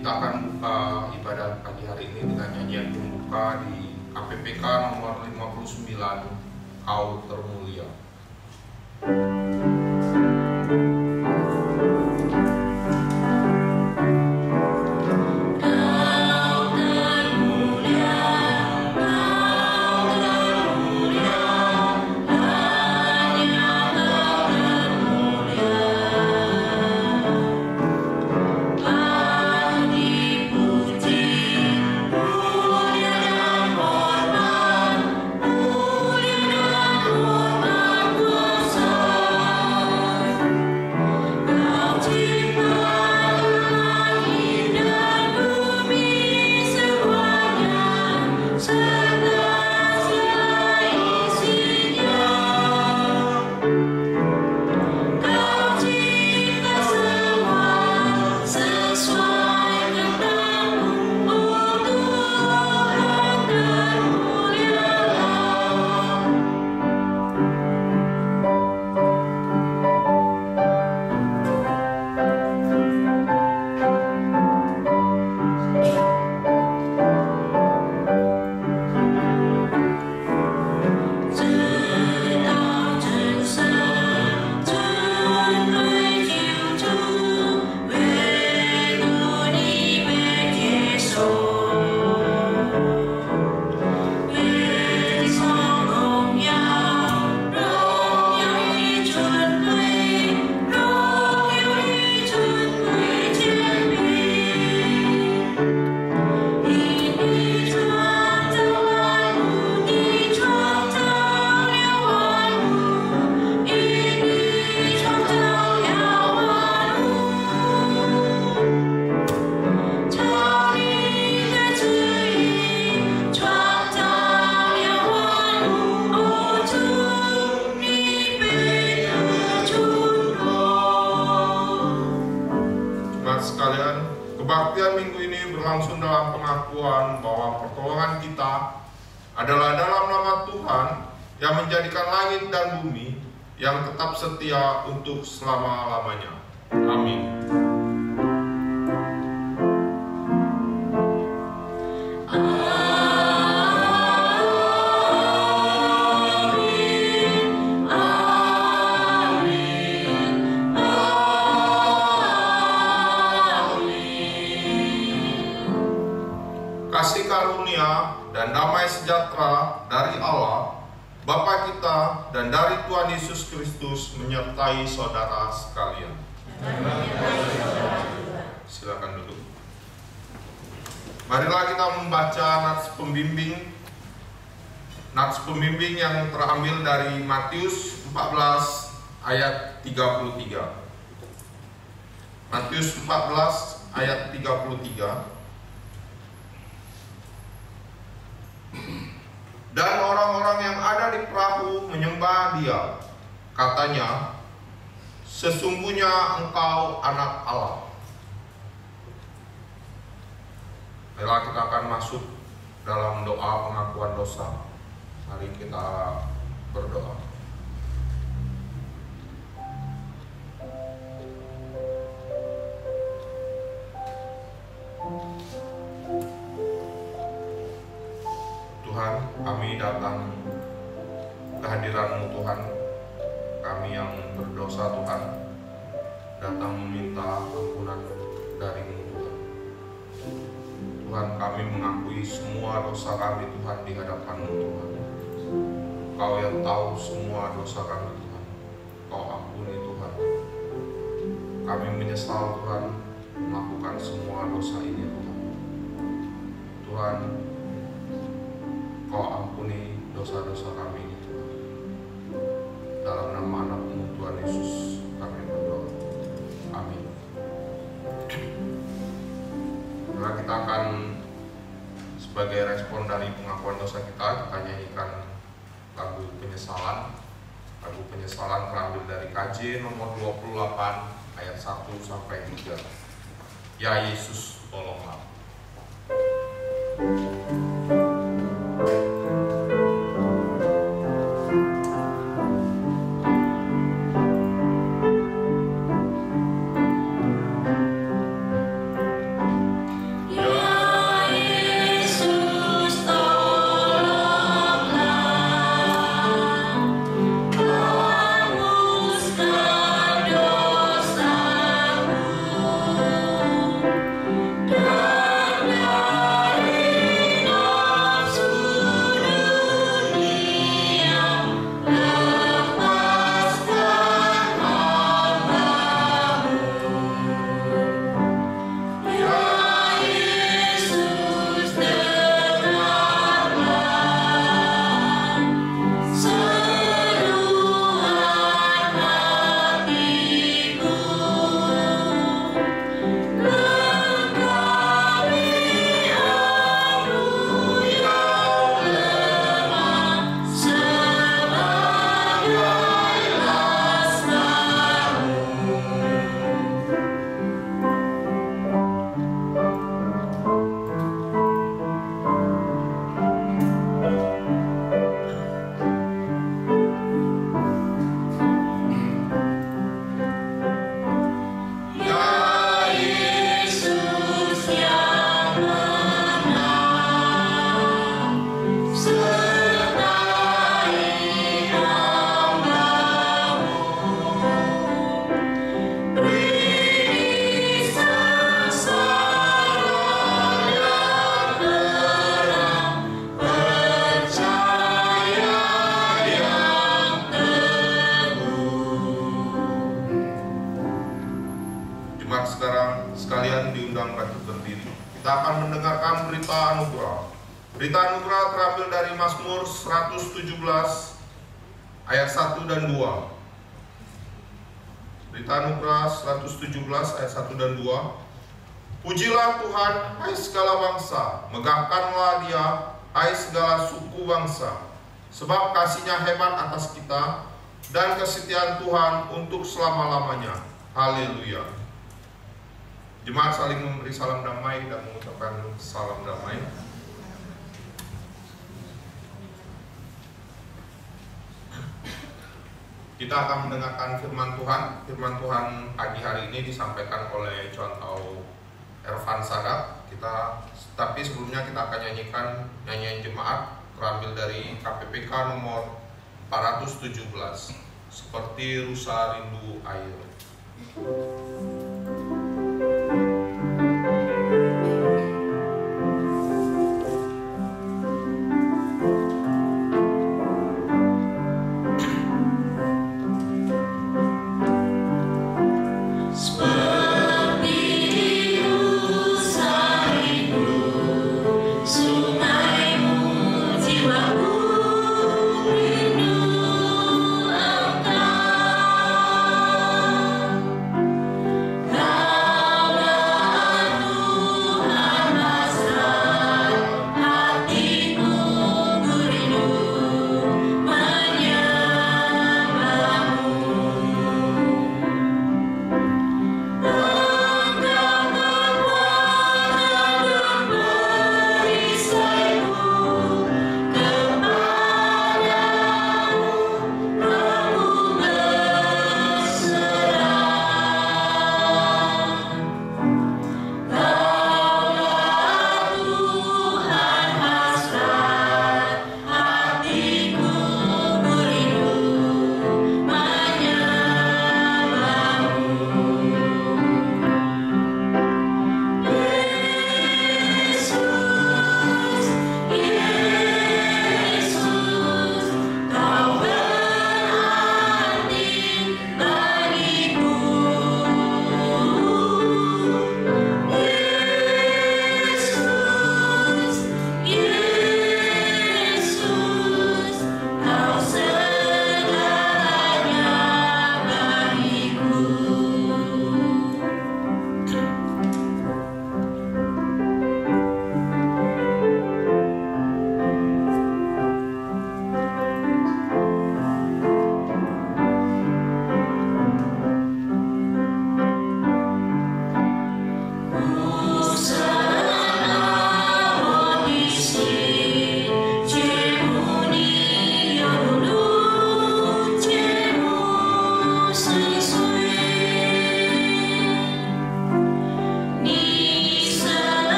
Kita akan buka ibadah pagi hari ini dengan nyanyian pembuka di KPPK nomor 59, Kau Termulia. Kebaktian minggu ini berlangsung dalam pengakuan bahwa pertolongan kita adalah dalam nama Tuhan yang menjadikan langit dan bumi yang tetap setia untuk selama-lamanya. Amin. Kasih karunia dan damai sejahtera dari Allah, Bapa kita, dan dari Tuhan Yesus Kristus menyertai saudara sekalian. Silakan duduk. Marilah kita membaca nats pembimbing. Nats pembimbing yang terambil dari Matius 14 ayat 33. Matius 14 ayat 33. Dan orang-orang yang ada di perahu menyembah Dia. Katanya, sesungguhnya Engkau anak Allah. Marilah kita akan masuk dalam doa pengakuan dosa. Mari kita berdoa. Tuhan, kami datang kehadiran-Mu Tuhan. Kami yang berdosa Tuhan, datang meminta ampunan dari-Mu Tuhan. Tuhan, kami mengakui semua dosa kami Tuhan di hadapan-Mu Tuhan. Kau yang tahu semua dosa kami Tuhan. Kau ampuni Tuhan. Kami menyesal Tuhan melakukan semua dosa ini Tuhan. Tuhan, Kau ampuni dosa-dosa kami ini Tuhan. Dalam nama anak-Mu Tuhan Yesus kami berdoa. Amin. Nah, kita akan sebagai respon dari pengakuan dosa kita nyanyikan lagu penyesalan. Lagu penyesalan terambil dari KJ nomor 28 ayat 1 sampai 3. Ya Yesus, tolonglah. Jemaat sekarang sekalian diundang bangkit berdiri. Kita akan mendengarkan berita anugerah. Berita anugerah terambil dari Mazmur 117 ayat 1 dan 2. Berita anugerah 117 ayat 1 dan 2. Pujilah Tuhan, hai segala bangsa, megahkanlah Dia, hai segala suku bangsa, sebab kasih-Nya hebat atas kita, dan kesetiaan Tuhan untuk selama-lamanya. Haleluya. Jemaat saling memberi salam damai dan mengucapkan salam damai. Kita akan mendengarkan firman Tuhan. Firman Tuhan pagi hari ini disampaikan oleh Contoh Ervan Sadat. Tapi sebelumnya kita akan nyanyikan nyanyian jemaat terambil dari KPPK nomor 417, seperti rusa rindu air.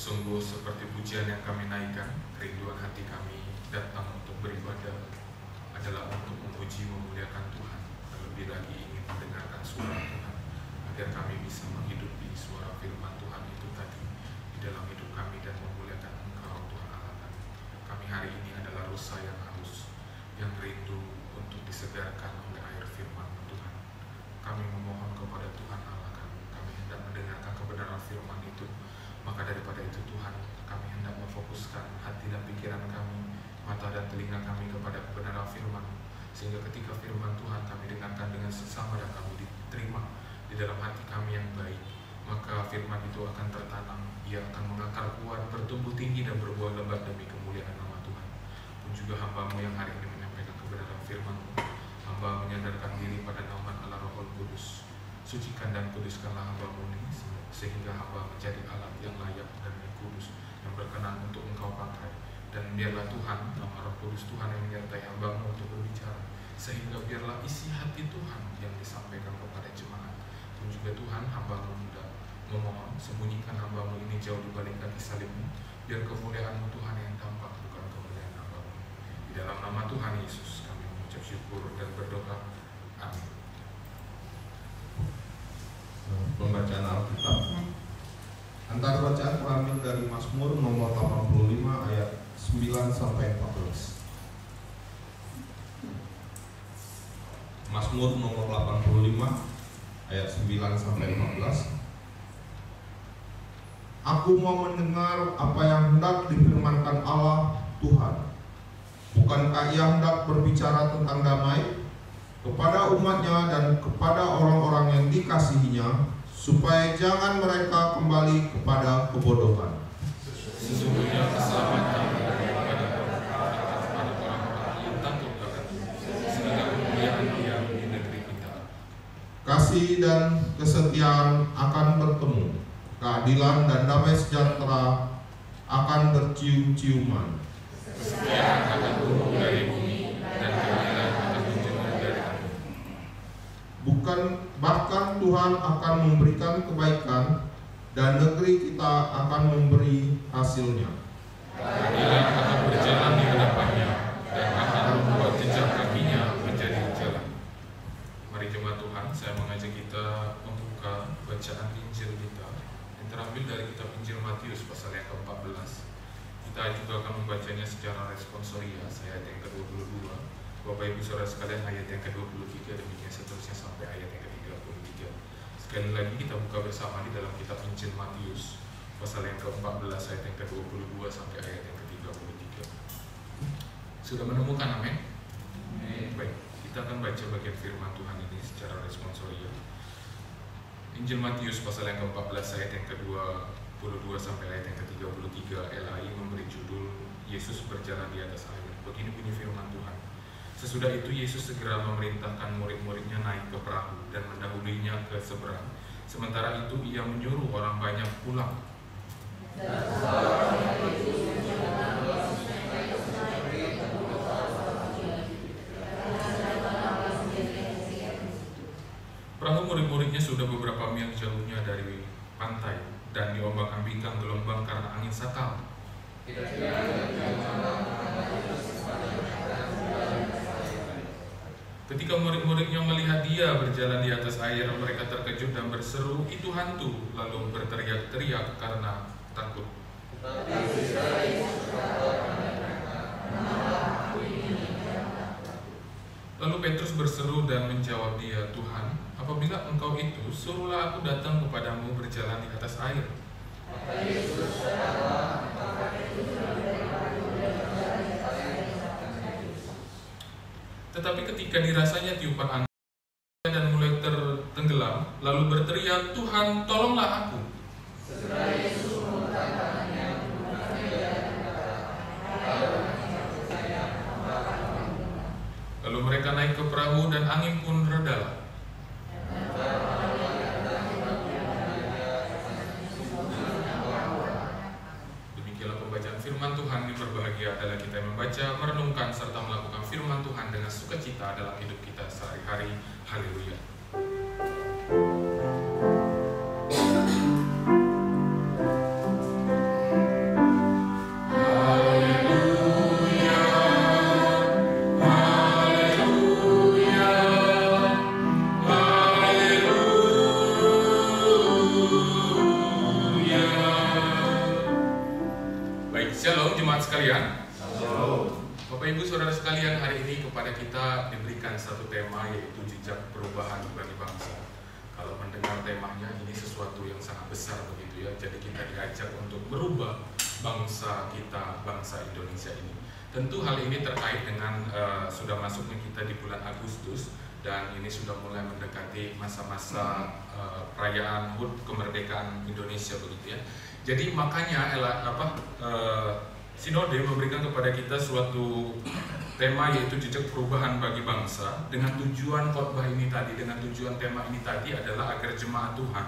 Sungguh seperti pujian yang kami naikkan, kerinduan hati kami datang untuk beribadah adalah untuk memuji biar kami bisa menghidupi suara firman Tuhan itu tadi di dalam hidup kami dan memuliakan Engkau Tuhan Allah kami. Kami hari ini adalah rusa yang haus, yang rindu untuk disegarkan oleh air firman Tuhan. Kami memohon kepada Tuhan Allah kami hendak mendengarkan kebenaran firman itu. Maka daripada itu Tuhan, kami hendak memfokuskan hati dan pikiran kami, mata dan telinga kami kepada kebenaran firman, sehingga ketika firman Tuhan kami dengarkan dengan sesama dan kami diterima di dalam hati kami yang baik, maka firman itu akan tertanam, ia akan mengakar kuat, bertumbuh tinggi dan berbuah lebat demi kemuliaan nama Tuhan. Pun juga hamba-Mu yang hari ini menyampaikan kebenaran firman-Mu, hamba menyandarkan diri pada naungan Allah Roh Kudus. Sucikan dan kuduskanlah hamba-Mu ini, sehingga hamba menjadi alat yang layak dan yang kudus, yang berkenan untuk Engkau pakai. Dan biarlah Tuhan, nama Roh Kudus Tuhan yang menyertai hamba-Mu untuk berbicara, sehingga biarlah isi hati Tuhan yang disampaikan kepada jemaat. Dan juga Tuhan, hamba-Mu hendak memohon, sembunyikan hamba-Mu ini jauh di balik kaki salib-Mu, biar kemuliaan-Mu Tuhan yang tampak, bukan kemuliaan hamba-Mu. Di dalam nama Tuhan Yesus kami mengucap syukur dan berdoa. Amin. Pembacaan Alkitab. Antara bacaan terambil dari Mazmur nomor 85 ayat 9 sampai 14. Mazmur nomor 85 ayat 9 sampai 14. Aku mau mendengar apa yang hendak difirmankan Allah Tuhan. Bukankah Ia hendak berbicara tentang damai kepada umatnya dan kepada orang-orang yang dikasihinya, supaya jangan mereka kembali kepada kebodohan. Sesungguhnya keselamatan kepada orang-orang yang takut akan sehingga kemuliaan Dia di negeri kita. Kasih dan kesetiaan akan bertemu, keadilan dan damai sejahtera akan bercium-ciuman. Kesetiaan akan turun dari bumi dan keadilan akan menjemur dari langit. Bahkan Tuhan akan memberikan kebaikan dan negeri kita akan memberi hasilnya. Keadilan akan berjalan di hadapannya dan akan membuat jejak kakinya menjadi jalan. Mari jemaat Tuhan, saya mengajak kita membuka bacaan Injil kita yang terambil dari kitab Injil Matius pasal yang ke-14. Kita juga akan membacanya secara responsoria, ayat yang ke-22. Bapak Ibu Saudara sekalian, ayat yang ke-23 demikian seterusnya sampai ayat yang ke-33. Sekali lagi kita buka bersama di dalam kitab Injil Matius pasal yang ke-14 ayat yang ke-22 sampai ayat yang ke-33. Sudah menemukan, amin? Baik, kita akan baca bagian firman Tuhan ini secara responsoria. Injil Matius pasal yang ke-14 ayat yang ke-22 sampai ayat yang ke-33. LAI memberi judul Yesus berjalan di atas air. Begini bunyi firman Tuhan. Sesudah itu Yesus segera memerintahkan murid-muridnya naik ke perahu dan mendahuluinya ke seberang. Sementara itu Ia menyuruh orang banyak pulang. Perahu murid-muridnya sudah beberapa mil jauhnya dari pantai dan diombang-ambingkan gelombang karena angin sakal. Ketika murid-muridnya melihat Dia berjalan di atas air, mereka terkejut dan berseru, "Itu hantu!" lalu berteriak-teriak karena takut. Lalu Petrus berseru dan menjawab Dia, "Tuhan, apabila Engkau itu, suruhlah aku datang kepadamu berjalan di atas air." Tetapi ketika dirasanya tiupan angin dan mulai tertenggelam, lalu berteriak, "Tuhan, tolonglah aku." Lalu mereka naik ke perahu dan angin pun redalah. Demikianlah pembacaan firman Tuhan. Yang berbahagia adalah kita yang membaca, merenungkan, serta melakukan firman Tuhan dengan sukacita dalam hidup kita sehari-hari. Haleluya. Haleluya. kita diberikan satu tema, yaitu jejak perubahan bagi bangsa. Kalau mendengar temanya, ini sesuatu yang sangat besar begitu ya. Jadi kita diajak untuk merubah bangsa kita, bangsa Indonesia ini. Tentu hal ini terkait dengan sudah masuknya kita di bulan Agustus, dan ini sudah mulai mendekati masa-masa perayaan HUT kemerdekaan Indonesia begitu ya. Jadi makanya Sinode memberikan kepada kita suatu tema, yaitu jejak perubahan bagi bangsa, dengan tujuan khotbah ini tadi, dengan tujuan tema ini tadi adalah agar jemaat Tuhan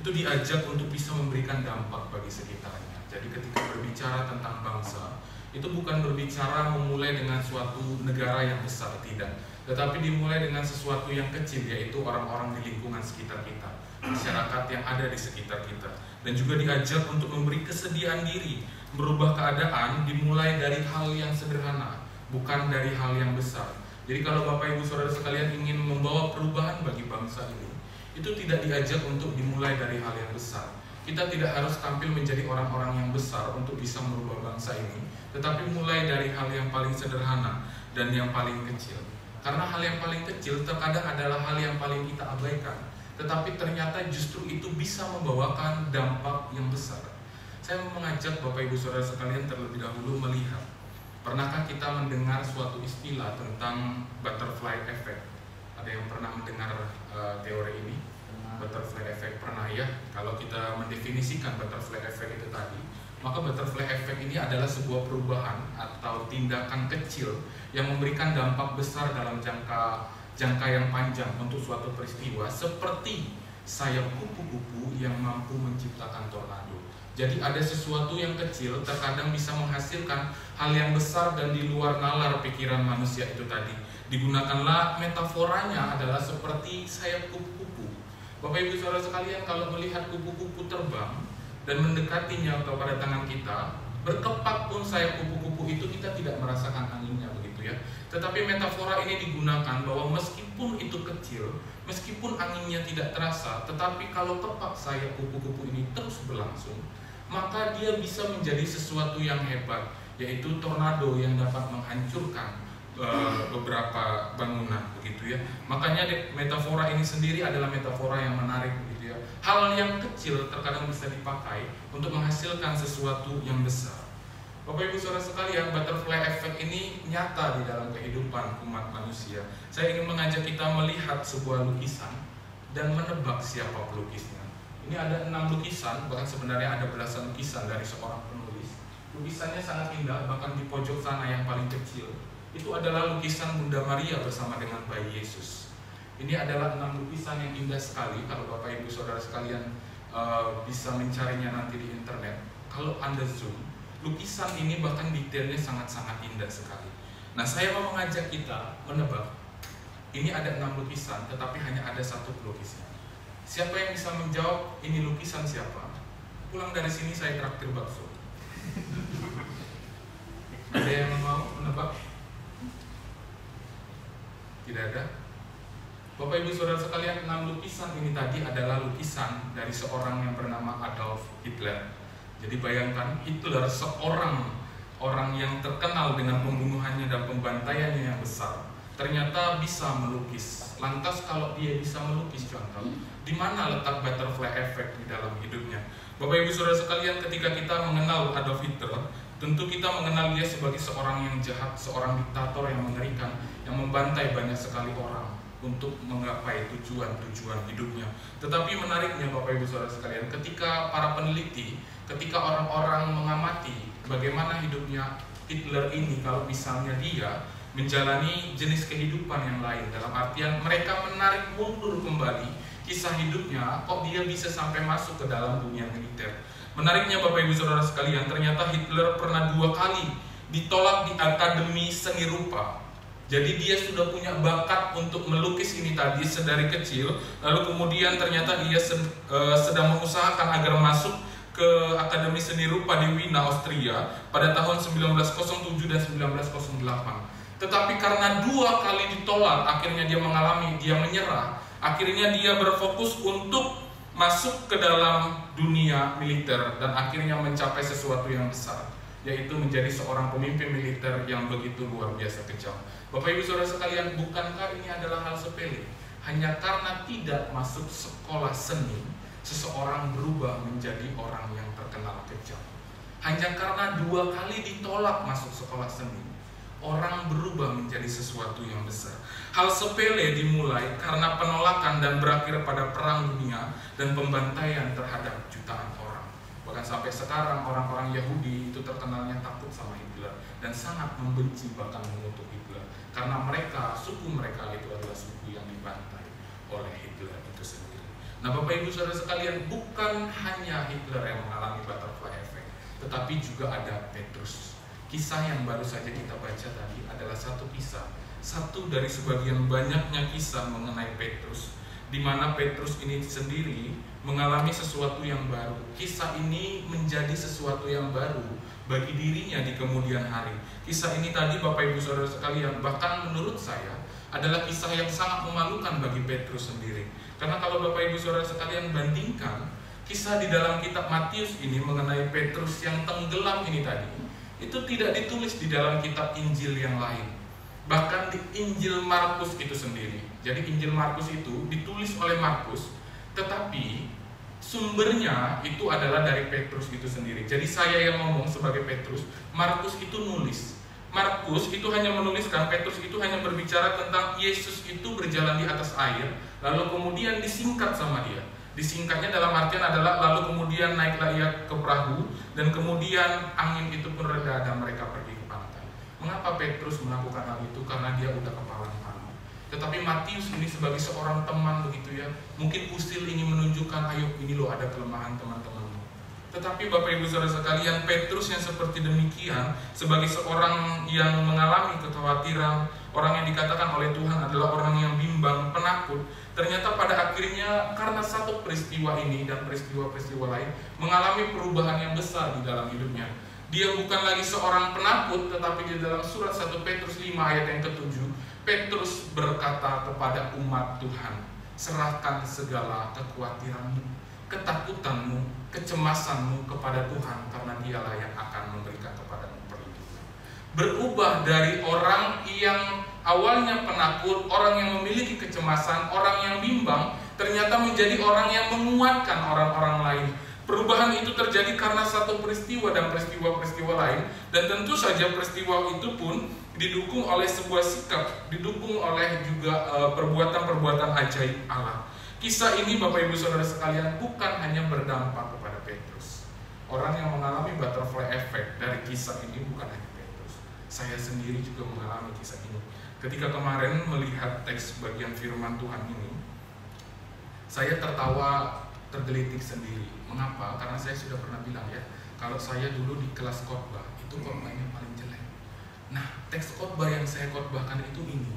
itu diajak untuk bisa memberikan dampak bagi sekitarnya. Jadi ketika berbicara tentang bangsa, itu bukan berbicara memulai dengan suatu negara yang besar, tidak, tetapi dimulai dengan sesuatu yang kecil, yaitu orang-orang di lingkungan sekitar kita, masyarakat yang ada di sekitar kita. Dan juga diajak untuk memberi kesediaan diri, merubah keadaan dimulai dari hal yang sederhana, bukan dari hal yang besar. Jadi kalau Bapak Ibu Saudara sekalian ingin membawa perubahan bagi bangsa ini, itu tidak diajak untuk dimulai dari hal yang besar. Kita tidak harus tampil menjadi orang-orang yang besar untuk bisa merubah bangsa ini, tetapi mulai dari hal yang paling sederhana dan yang paling kecil. Karena hal yang paling kecil terkadang adalah hal yang paling kita abaikan, tetapi ternyata justru itu bisa membawakan dampak yang besar. Saya mengajak Bapak Ibu Saudara sekalian terlebih dahulu melihat, pernahkah kita mendengar suatu istilah tentang butterfly effect? Ada yang pernah mendengar teori ini? Butterfly effect, pernah ya? Kalau kita mendefinisikan butterfly effect itu tadi, maka butterfly effect ini adalah sebuah perubahan atau tindakan kecil yang memberikan dampak besar dalam jangka yang panjang untuk suatu peristiwa, seperti sayap kupu-kupu yang mampu menciptakan tornado. Jadi ada sesuatu yang kecil terkadang bisa menghasilkan hal yang besar dan di luar nalar pikiran manusia itu tadi. Digunakanlah metaforanya adalah seperti sayap kupu-kupu. Bapak Ibu Saudara sekalian, kalau melihat kupu-kupu terbang dan mendekatinya kepada tangan kita, berkepak pun sayap kupu-kupu itu kita tidak merasakan anginnya begitu ya. Tetapi metafora ini digunakan bahwa meskipun itu kecil, meskipun anginnya tidak terasa, tetapi kalau kepak sayap kupu-kupu ini terus berlangsung, maka dia bisa menjadi sesuatu yang hebat, yaitu tornado yang dapat menghancurkan beberapa bangunan begitu ya. Makanya metafora ini sendiri adalah metafora yang menarik begitu ya. Hal yang kecil terkadang bisa dipakai untuk menghasilkan sesuatu yang besar. Bapak Ibu Saudara sekalian, butterfly effect ini nyata di dalam kehidupan umat manusia. Saya ingin mengajak kita melihat sebuah lukisan dan menebak siapa pelukisnya. Ini ada 6 lukisan, bahkan sebenarnya ada belasan lukisan dari seorang penulis. Lukisannya sangat indah, bahkan di pojok sana yang paling kecil itu adalah lukisan Bunda Maria bersama dengan bayi Yesus. Ini adalah 6 lukisan yang indah sekali. Kalau Bapak Ibu Saudara sekalian bisa mencarinya nanti di internet. Kalau Anda zoom, lukisan ini bahkan detailnya sangat-sangat indah sekali. Nah, saya mau mengajak kita menebak. Ini ada 6 lukisan, tetapi hanya ada satu pelukisnya. Siapa yang bisa menjawab ini lukisan siapa? Pulang dari sini saya traktir bakso. Ada yang mau menebak? Tidak ada? Bapak Ibu Saudara sekalian, 6 lukisan ini tadi adalah lukisan dari seorang yang bernama Adolf Hitler. Jadi bayangkan, Hitler seorang orang yang terkenal dengan pembunuhannya dan pembantaiannya yang besar, ternyata bisa melukis. Lantas kalau dia bisa melukis, contoh, di mana letak butterfly effect di dalam hidupnya? Bapak Ibu Saudara sekalian, ketika kita mengenal Adolf Hitler, tentu kita mengenal dia sebagai seorang yang jahat, seorang diktator yang mengerikan, yang membantai banyak sekali orang untuk menggapai tujuan-tujuan hidupnya. Tetapi menariknya Bapak Ibu Saudara sekalian, ketika para peneliti, ketika orang-orang mengamati bagaimana hidupnya Hitler ini, kalau misalnya dia menjalani jenis kehidupan yang lain, dalam artian mereka menarik mundur kembali kisah hidupnya, kok dia bisa sampai masuk ke dalam dunia militer. Menariknya Bapak Ibu Saudara sekalian, ternyata Hitler pernah 2 kali ditolak di Akademi Seni Rupa. Jadi dia sudah punya bakat untuk melukis ini tadi sedari kecil, lalu kemudian ternyata dia sedang mengusahakan agar masuk ke Akademi Seni Rupa di Wina, Austria pada tahun 1907 dan 1908. Tetapi karena 2 kali ditolak, akhirnya dia menyerah. Akhirnya dia berfokus untuk masuk ke dalam dunia militer dan akhirnya mencapai sesuatu yang besar. yaitu menjadi seorang pemimpin militer yang begitu luar biasa kejam. Bapak Ibu Saudara sekalian, bukankah ini adalah hal sepele? Hanya karena tidak masuk sekolah seni, seseorang berubah menjadi orang yang terkenal kejam. Hanya karena 2 kali ditolak masuk sekolah seni, orang berubah menjadi sesuatu yang besar. Hal sepele dimulai karena penolakan dan berakhir pada perang dunia dan pembantaian terhadap jutaan orang. Bahkan sampai sekarang orang-orang Yahudi itu terkenalnya takut sama Hitler dan sangat membenci bahkan mengutuk Hitler, karena mereka, suku mereka itu adalah suku yang dibantai oleh Hitler itu sendiri. Nah, Bapak Ibu Saudara sekalian, bukan hanya Hitler yang mengalami butterfly effect, tetapi juga ada Petrus. Kisah yang baru saja kita baca tadi adalah satu kisah, satu dari sebagian banyaknya kisah mengenai Petrus, di mana Petrus ini sendiri mengalami sesuatu yang baru. Kisah ini menjadi sesuatu yang baru bagi dirinya di kemudian hari. Kisah ini tadi, Bapak Ibu Saudara sekalian, bahkan menurut saya adalah kisah yang sangat memalukan bagi Petrus sendiri. Karena kalau Bapak Ibu Saudara sekalian bandingkan kisah di dalam kitab Matius ini mengenai Petrus yang tenggelam ini tadi, itu tidak ditulis di dalam kitab Injil yang lain. Bahkan di Injil Markus itu sendiri. Jadi Injil Markus itu ditulis oleh Markus, tetapi sumbernya itu adalah dari Petrus itu sendiri. Jadi saya yang ngomong sebagai Petrus, Markus itu nulis. Markus itu hanya menuliskan, Petrus itu hanya berbicara tentang Yesus itu berjalan di atas air, lalu kemudian disingkat sama dia. Disingkatnya dalam artian adalah lalu kemudian naiklah ia ke perahu, dan kemudian angin itu pun reda dan mereka pergi ke pantai. Mengapa Petrus melakukan hal itu? Karena dia udah kepalang palu. Tetapi Matius ini sebagai seorang teman begitu ya, mungkin usil ingin menunjukkan, ayo ini loh ada kelemahan teman-temanmu. Tetapi Bapak Ibu Saudara sekalian, Petrus yang seperti demikian sebagai seorang yang mengalami kekhawatiran, orang yang dikatakan oleh Tuhan adalah orang yang bimbang, penakut, ternyata pada akhirnya karena satu peristiwa ini dan peristiwa-peristiwa lain mengalami perubahan yang besar di dalam hidupnya. Dia bukan lagi seorang penakut, tetapi di dalam surat 1 Petrus 5 ayat yang ke-7, Petrus berkata kepada umat Tuhan, serahkan segala kekhawatiranmu, ketakutanmu, kecemasanmu kepada Tuhan, karena dialah yang akan memberikan kepadamu perlindungan. Berubah dari orang yang awalnya penakut, orang yang memiliki kecemasan, orang yang bimbang, ternyata menjadi orang yang menguatkan orang-orang lain. Perubahan itu terjadi karena satu peristiwa dan peristiwa-peristiwa lain, dan tentu saja peristiwa itu pun didukung oleh sebuah sikap, didukung oleh juga perbuatan-perbuatan ajaib Allah. Kisah ini Bapak Ibu Saudara sekalian bukan hanya berdampak kepada Petrus. Orang yang mengalami butterfly effect dari kisah ini bukan hanya Petrus. Saya sendiri juga mengalami kisah ini. Ketika kemarin melihat teks bagian firman Tuhan ini, saya tertawa tergelitik sendiri. Mengapa? Karena saya sudah pernah bilang ya, kalau saya dulu di kelas khotbah, itu khotbahnya paling jelek. Nah, teks khotbah yang saya khotbahkan itu ini.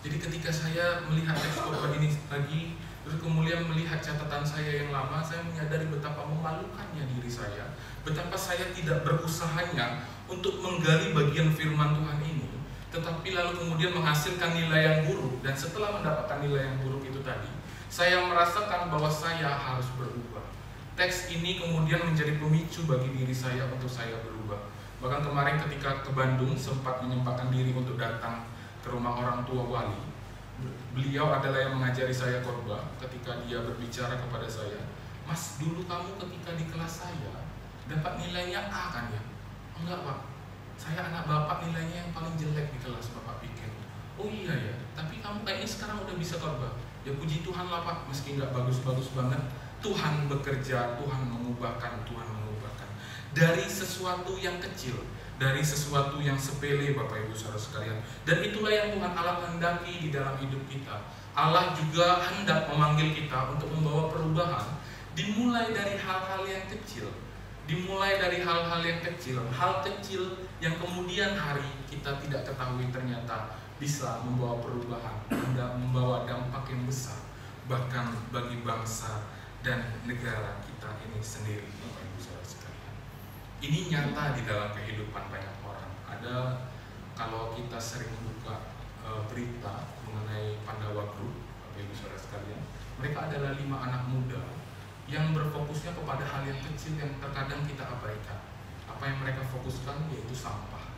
Jadi ketika saya melihat teks khotbah ini lagi, terus kemudian melihat catatan saya yang lama, saya menyadari betapa memalukannya diri saya, betapa saya tidak berusahanya untuk menggali bagian firman Tuhan ini, tetapi lalu kemudian menghasilkan nilai yang buruk. Dan setelah mendapatkan nilai yang buruk itu tadi, saya merasakan bahwa saya harus berubah. Teks ini kemudian menjadi pemicu bagi diri saya untuk saya berubah. Bahkan kemarin ketika ke Bandung sempat menyempatkan diri untuk datang ke rumah orang tua wali. Beliau adalah yang mengajari saya khotbah. Ketika dia berbicara kepada saya, "Mas, dulu kamu ketika di kelas saya dapat nilainya A kan ya?" "Enggak, Pak. Saya anak Bapak nilainya yang paling jelek di kelas, Bapak pikir." "Oh iya ya, tapi kamu kayaknya sekarang udah bisa khotbah." "Ya puji Tuhan lah Pak, meski nggak bagus-bagus banget, Tuhan bekerja, Tuhan mengubahkan, Tuhan mengubahkan." Dari sesuatu yang kecil, dari sesuatu yang sepele Bapak Ibu Saudara sekalian. Dan itulah yang Tuhan Allah hendaki di dalam hidup kita. Allah juga hendak memanggil kita untuk membawa perubahan, dimulai dari hal-hal yang kecil. Dimulai dari hal-hal yang kecil, hal kecil yang kemudian hari kita tidak ketahui ternyata bisa membawa perubahan, membawa dampak yang besar, bahkan bagi bangsa dan negara kita ini sendiri, Bapak Ibu Saudara sekalian. Ini nyata di dalam kehidupan banyak orang. Ada, kalau kita sering buka berita mengenai Pandawa Group, Bapak Ibu Saudara sekalian, mereka adalah 5 anak muda yang berfokusnya kepada hal yang kecil yang terkadang kita abaikan. apa yang mereka fokuskan yaitu sampah.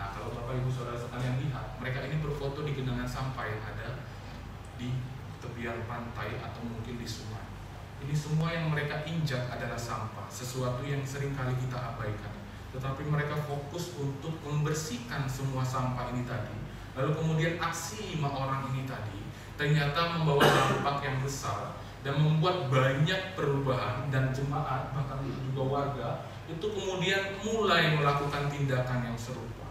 Nah, kalau Bapak Ibu Saudara sekalian lihat, mereka ini berfoto di genangan sampah yang ada di tepian pantai atau mungkin di sungai. Ini semua yang mereka injak adalah sampah, sesuatu yang sering kali kita abaikan. Tetapi mereka fokus untuk membersihkan semua sampah ini tadi. Lalu kemudian aksi 5 orang ini tadi ternyata membawa dampak yang besar dan membuat banyak perubahan, dan jemaat bahkan juga warga itu kemudian mulai melakukan tindakan yang serupa.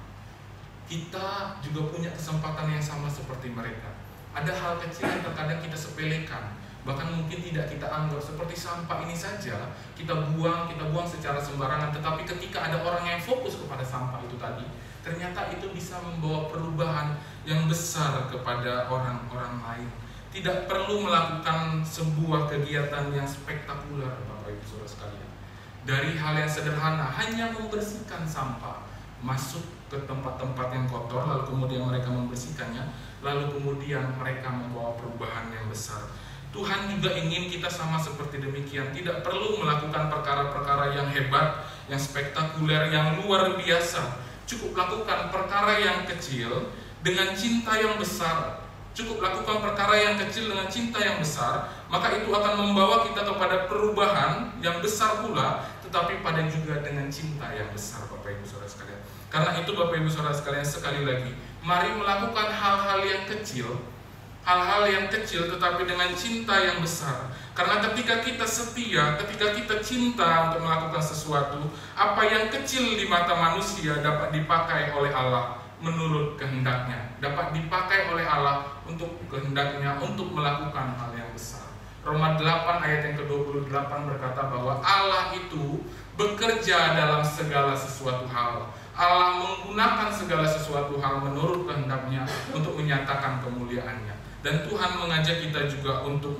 Kita juga punya kesempatan yang sama seperti mereka. Ada hal kecil yang terkadang kita sepelekan, bahkan mungkin tidak kita anggap, seperti sampah ini saja kita buang secara sembarangan. Tetapi ketika ada orang yang fokus kepada sampah itu tadi, ternyata itu bisa membawa perubahan yang besar kepada orang-orang lain. Tidak perlu melakukan sebuah kegiatan yang spektakuler, Bapak Ibu Saudara sekalian. Dari hal yang sederhana, hanya membersihkan sampah, masuk ke tempat-tempat yang kotor, lalu kemudian mereka membersihkannya, lalu kemudian mereka membawa perubahan yang besar. Tuhan juga ingin kita sama seperti demikian. Tidak perlu melakukan perkara-perkara yang hebat, yang spektakuler, yang luar biasa. Cukup lakukan perkara yang kecil dengan cinta yang besar. Cukup lakukan perkara yang kecil dengan cinta yang besar, maka itu akan membawa kita kepada perubahan yang besar pula, tetapi pada juga dengan cinta yang besar, Bapak Ibu Saudara sekalian. Karena itu Bapak Ibu Saudara sekalian, sekali lagi, mari melakukan hal-hal yang kecil tetapi dengan cinta yang besar. Karena ketika kita setia, ketika kita cinta untuk melakukan sesuatu, apa yang kecil di mata manusia dapat dipakai oleh Allah menurut kehendaknya, dapat dipakai oleh Allah untuk kehendaknya, untuk melakukan hal yang besar. Roma 8 ayat yang ke-28 berkata bahwa Allah itu bekerja dalam segala sesuatu hal. Allah menggunakan segala sesuatu hal menurut kehendaknya untuk menyatakan kemuliaannya. Dan Tuhan mengajak kita juga untuk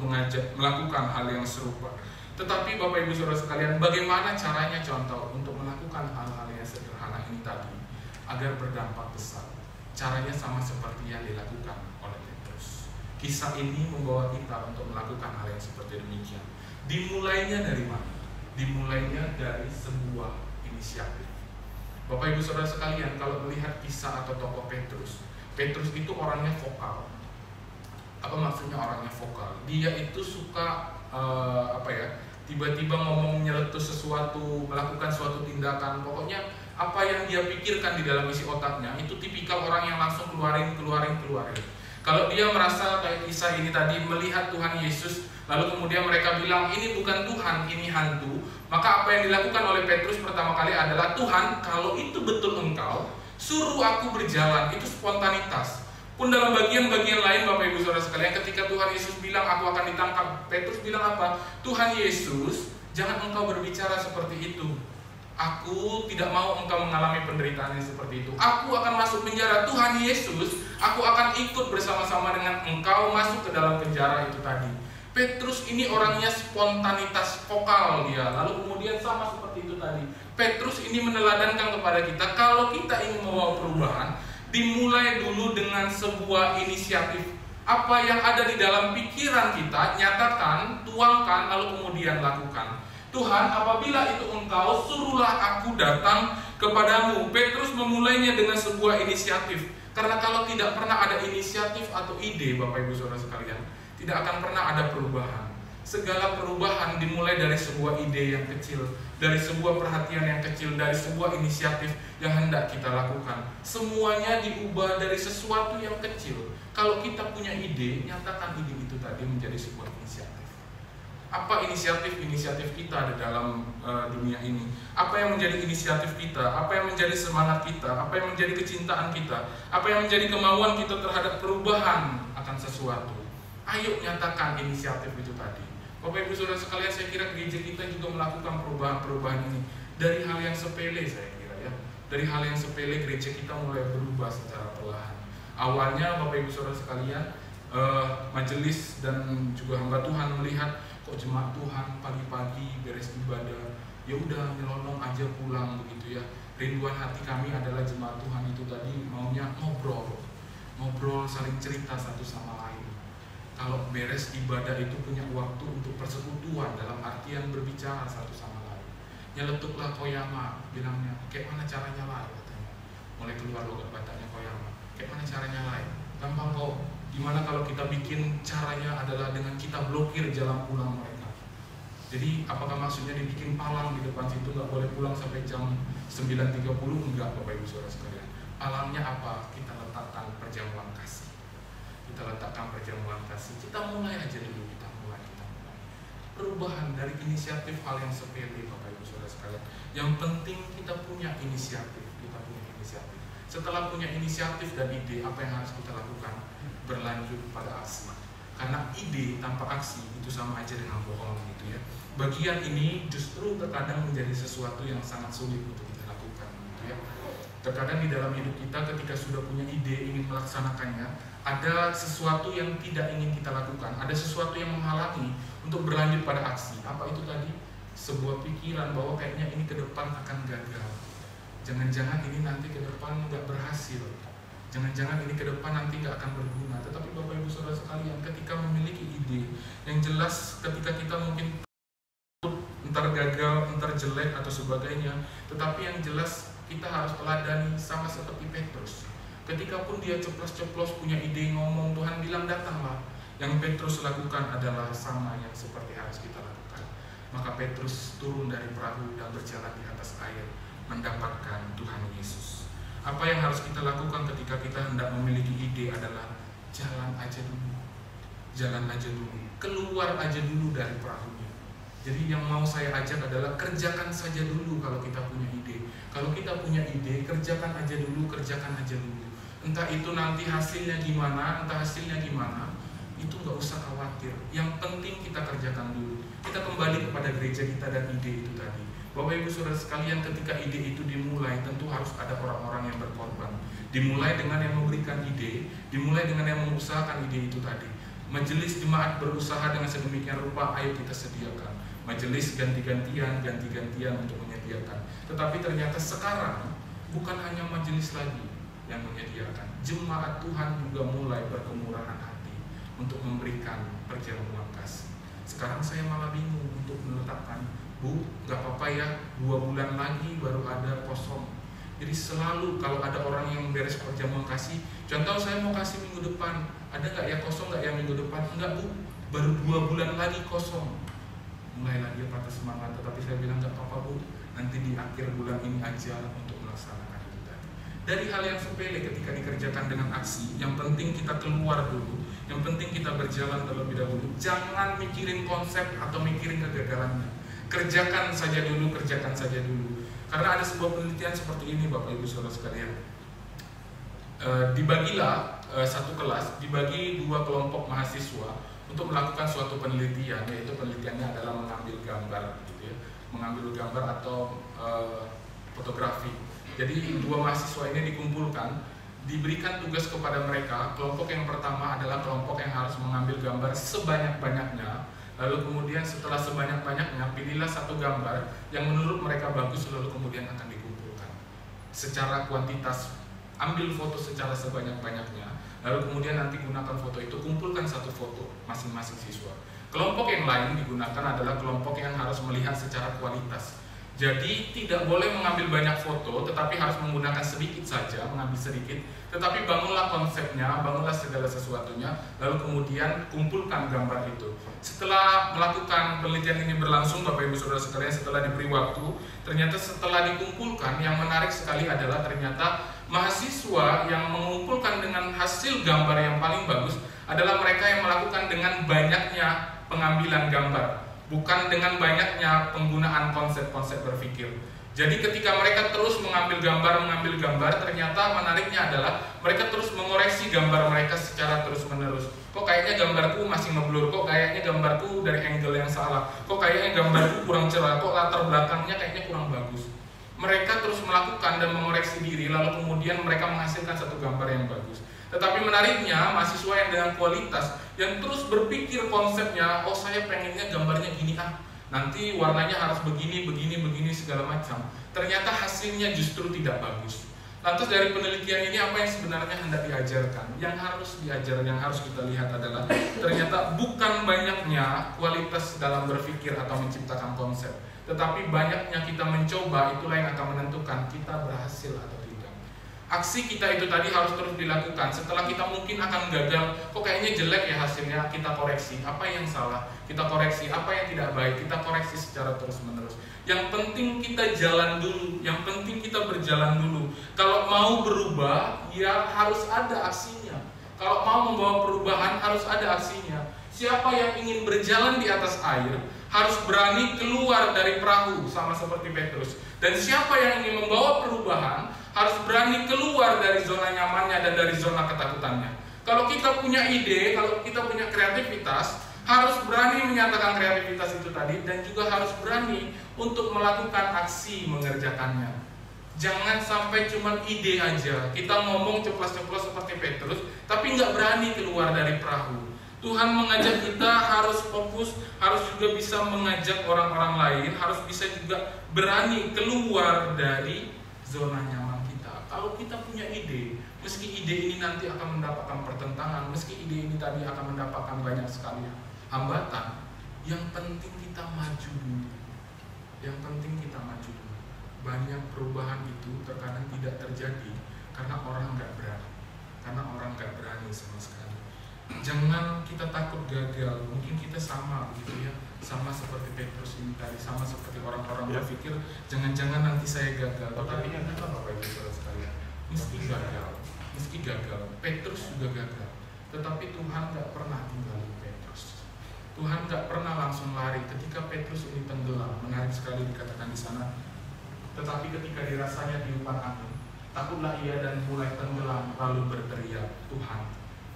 melakukan hal yang serupa. Tetapi Bapak Ibu Saudara sekalian, bagaimana caranya contoh untuk melakukan hal-hal yang sederhana ini tadi agar berdampak besar? Caranya sama seperti yang dilakukan oleh Petrus. Kisah ini membawa kita untuk melakukan hal yang seperti demikian. Dimulainya dari mana? Dimulainya dari sebuah inisiatif. Bapak Ibu Saudara sekalian, kalau melihat kisah atau tokoh Petrus itu orangnya vokal. Apa maksudnya orangnya vokal? Dia itu suka tiba-tiba ngomong nyeletus sesuatu, melakukan suatu tindakan. Pokoknya apa yang dia pikirkan di dalam isi otaknya itu tipikal orang yang langsung keluarin. Kalau dia merasa kayak kisah ini tadi, melihat Tuhan Yesus, lalu kemudian mereka bilang ini bukan Tuhan, ini hantu, maka apa yang dilakukan oleh Petrus pertama kali adalah, Tuhan, kalau itu betul Engkau, suruh aku berjalan. Itu spontanitas. Pun dalam bagian-bagian lain, Bapak Ibu Saudara sekalian, ketika Tuhan Yesus bilang aku akan ditangkap, Petrus bilang apa? Tuhan Yesus, jangan Engkau berbicara seperti itu. Aku tidak mau Engkau mengalami penderitaan yang seperti itu. Aku akan masuk penjara. Tuhan Yesus, aku akan ikut bersama-sama dengan Engkau masuk ke dalam penjara itu tadi. Petrus ini orangnya spontanitas vokal dia. Lalu kemudian sama seperti itu tadi, Petrus ini meneladankan kepada kita, kalau kita ingin membawa perubahan, dimulai dulu dengan sebuah inisiatif. Apa yang ada di dalam pikiran kita, nyatakan, tuangkan, lalu kemudian lakukan. Tuhan, apabila itu Engkau, suruhlah aku datang kepadamu. Petrus memulainya dengan sebuah inisiatif. Karena kalau tidak pernah ada inisiatif atau ide, Bapak Ibu Saudara sekalian, tidak akan pernah ada perubahan. Segala perubahan dimulai dari sebuah ide yang kecil, dari sebuah perhatian yang kecil, dari sebuah inisiatif yang hendak kita lakukan. Semuanya diubah dari sesuatu yang kecil. Kalau kita punya ide, nyatakan ide itu tadi menjadi sebuah inisiatif. Apa inisiatif kita di dalam dunia ini? Apa yang menjadi inisiatif kita? Apa yang menjadi semangat kita? Apa yang menjadi kecintaan kita? Apa yang menjadi kemauan kita terhadap perubahan akan sesuatu? Ayo nyatakan inisiatif itu tadi. Bapak Ibu Saudara sekalian, saya kira gereja kita juga melakukan perubahan-perubahan ini dari hal yang sepele, saya kira ya. Dari hal yang sepele gereja kita mulai berubah secara perlahan. Awalnya Bapak Ibu Saudara sekalian, majelis dan juga hamba Tuhan melihat kok jemaat Tuhan pagi-pagi beres ibadah, ya udah nyelonong aja pulang begitu ya. Rinduan hati kami adalah jemaat Tuhan itu tadi maunya ngobrol, saling cerita satu sama lain. Kalau beres ibadah itu punya waktu untuk persekutuan dalam artian berbicara satu sama lain. Nyeletuklah Koyama, bilangnya, kayak mana cara nyalain katanya. Mulai keluar logat Bataknya Koyama, kayak mana cara nyalain? Gampang kok. Gimana kalau kita bikin caranya adalah dengan kita blokir jalan pulang mereka. Jadi apakah maksudnya dibikin palang di depan situ, nggak boleh pulang sampai jam 9.30? Enggak, Bapak Ibu Saudara sekalian. Palangnya apa? Kita letakkan perjamuan kasih. Kita letakkan perjamuan kasih. Kita mulai aja dulu, kita mulai. Perubahan dari inisiatif hal yang sepele, Bapak Ibu Saudara sekalian. Yang penting kita punya inisiatif. Setelah punya inisiatif dan ide, apa yang harus kita lakukan? Berlanjut pada aksi. Karena ide tanpa aksi itu sama aja dengan bohong gitu ya. Bagian ini justru terkadang menjadi sesuatu yang sangat sulit untuk kita lakukan gitu ya. Terkadang di dalam hidup kita ketika sudah punya ide ingin melaksanakannya, ada sesuatu yang tidak ingin kita lakukan, ada sesuatu yang menghalangi untuk berlanjut pada aksi. Apa itu tadi? Sebuah pikiran bahwa kayaknya ini ke depan akan gagal. Jangan-jangan ini nanti ke depan nggak berhasil. Jangan-jangan ini ke depan nanti nggak akan berguna. Tetapi Bapak Ibu Saudara sekalian, ketika memiliki ide yang jelas, ketika kita mungkin entar gagal, entar jelek atau sebagainya, tetapi yang jelas kita harus teladani sama seperti Petrus. Ketika pun dia ceplos-ceplos punya ide ngomong, Tuhan bilang datanglah. Yang Petrus lakukan adalah sama yang seperti harus kita lakukan. Maka Petrus turun dari perahu dan berjalan di atas air mendapatkan Tuhan Yesus. Apa yang harus kita lakukan ketika kita hendak memiliki ide adalah jalan aja dulu. Jalan aja dulu. Keluar aja dulu dari perahunya. Jadi yang mau saya ajak adalah kerjakan saja dulu kalau kita punya ide. Kalau kita punya ide, kerjakan aja dulu, kerjakan aja dulu. Entah itu nanti hasilnya gimana, itu nggak usah khawatir. Yang penting kita kerjakan dulu. Kita kembali kepada gereja kita dan ide itu tadi. Bapak Ibu Saudara sekalian, ketika ide itu dimulai, tentu harus ada orang-orang yang berkorban. Dimulai dengan yang memberikan ide, dimulai dengan yang mengusahakan ide itu tadi. Majelis jemaat berusaha dengan sedemikian rupa, ayo kita sediakan. Majelis ganti-gantian untuk menyediakan. Tetapi ternyata sekarang bukan hanya majelis lagi yang menyediakan. Jemaat Tuhan juga mulai berkemurahan hati untuk memberikan perjamuan kasih. Sekarang saya malah bingung untuk menetapkan, Bu, gak apa-apa ya, 2 bulan lagi baru ada kosong. Jadi selalu kalau ada orang yang beres perjamuan kasih, contoh saya mau kasih minggu depan, ada gak ya kosong gak ya minggu depan? Enggak Bu, baru 2 bulan lagi kosong. Mulai lagi patah semangat, tetapi saya bilang gak apa-apa Bu, nanti di akhir bulan ini aja untuk melaksanakan itu tadi. Dari hal yang sepele ketika dikerjakan dengan aksi, yang penting kita keluar dulu, yang penting kita berjalan terlebih dahulu. Jangan mikirin konsep atau mikirin kegagalannya. Kerjakan saja dulu. Karena ada sebuah penelitian seperti ini, Bapak Ibu Saudara sekalian. Dibagilah satu kelas, dibagi 2 kelompok mahasiswa untuk melakukan suatu penelitian, yaitu penelitiannya adalah mengambil gambar, gitu ya, mengambil gambar atau fotografi. Jadi 2 mahasiswa ini dikumpulkan, diberikan tugas kepada mereka. Kelompok yang pertama adalah kelompok yang harus mengambil gambar sebanyak-banyaknya. Lalu kemudian setelah sebanyak-banyaknya, pilihlah satu gambar yang menurut mereka bagus, lalu kemudian akan dikumpulkan secara kuantitas. Ambil foto secara sebanyak-banyaknya, lalu kemudian nanti gunakan foto itu, kumpulkan satu foto masing-masing siswa. Kelompok yang lain digunakan adalah kelompok yang harus melihat secara kualitas. Jadi tidak boleh mengambil banyak foto, tetapi harus menggunakan sedikit saja, mengambil sedikit. Tetapi bangunlah konsepnya, bangunlah segala sesuatunya, lalu kemudian kumpulkan gambar itu. Setelah melakukan penelitian ini berlangsung, Bapak Ibu Saudara sekalian, setelah diberi waktu, ternyata setelah dikumpulkan, yang menarik sekali adalah ternyata mahasiswa yang mengumpulkan dengan hasil gambar yang paling bagus adalah mereka yang melakukan dengan banyaknya pengambilan gambar, bukan dengan banyaknya penggunaan konsep-konsep berpikir. Jadi ketika mereka terus mengambil gambar, ternyata menariknya adalah mereka terus mengoreksi gambar mereka secara terus-menerus. Kok kayaknya gambarku masih ngeblur, kok kayaknya gambarku dari angle yang salah, kok kayaknya gambarku kurang cerah, kok latar belakangnya kayaknya kurang bagus. Mereka terus melakukan dan mengoreksi diri, lalu kemudian mereka menghasilkan satu gambar yang bagus. Tetapi menariknya, mahasiswa yang dengan kualitas, yang terus berpikir konsepnya, oh saya pengennya gambarnya gini nanti warnanya harus begini, segala macam. Ternyata hasilnya justru tidak bagus. Lantas dari penelitian ini apa yang sebenarnya hendak diajarkan? Yang harus diajar, yang harus kita lihat adalah ternyata bukan banyaknya kualitas dalam berpikir atau menciptakan konsep, tetapi banyaknya kita mencoba itulah yang akan menentukan kita berhasil atau tidak. Aksi kita itu tadi harus terus dilakukan. Setelah kita mungkin akan gagal, kok kayaknya jelek ya hasilnya, kita koreksi. Apa yang salah, kita koreksi. Apa yang tidak baik, kita koreksi secara terus-menerus. Yang penting kita jalan dulu, yang penting kita berjalan dulu. Kalau mau berubah, ya harus ada aksinya. Kalau mau membawa perubahan, harus ada aksinya. Siapa yang ingin berjalan di atas air, harus berani keluar dari perahu, sama seperti Petrus. Dan siapa yang ingin membawa perubahan, harus berani keluar dari zona nyamannya dan dari zona ketakutannya. Kalau kita punya ide, kalau kita punya kreativitas, harus berani menyatakan kreativitas itu tadi, dan juga harus berani untuk melakukan aksi mengerjakannya. Jangan sampai cuma ide aja, kita ngomong ceplos-ceplos seperti Petrus, tapi nggak berani keluar dari perahu. Tuhan mengajak kita harus fokus, harus juga bisa mengajak orang-orang lain, harus bisa juga berani keluar dari zona nyaman kita. Kalau kita punya ide, meski ide ini nanti akan mendapatkan pertentangan, meski ide ini tadi akan mendapatkan banyak sekali hambatan, yang penting kita maju dulu. Yang penting kita maju dulu. Banyak perubahan itu terkadang tidak terjadi karena orang nggak berani, karena orang nggak berani sama sekali. Jangan kita takut gagal. Mungkin kita sama begitu ya, sama seperti Petrus ini tadi, sama seperti orang-orang berpikir jangan-jangan nanti saya gagal. Tetapi yang kita Bapak Ibu Saudara sekalian, meski gagal, Petrus juga gagal. Tetapi Tuhan nggak pernah tinggalin Petrus. Tuhan nggak pernah langsung lari ketika Petrus ini tenggelam. Menarik sekali dikatakan di sana. Tetapi ketika dirasanya tiupan angin, takutlah ia dan mulai tenggelam, lalu berteriak, Tuhan,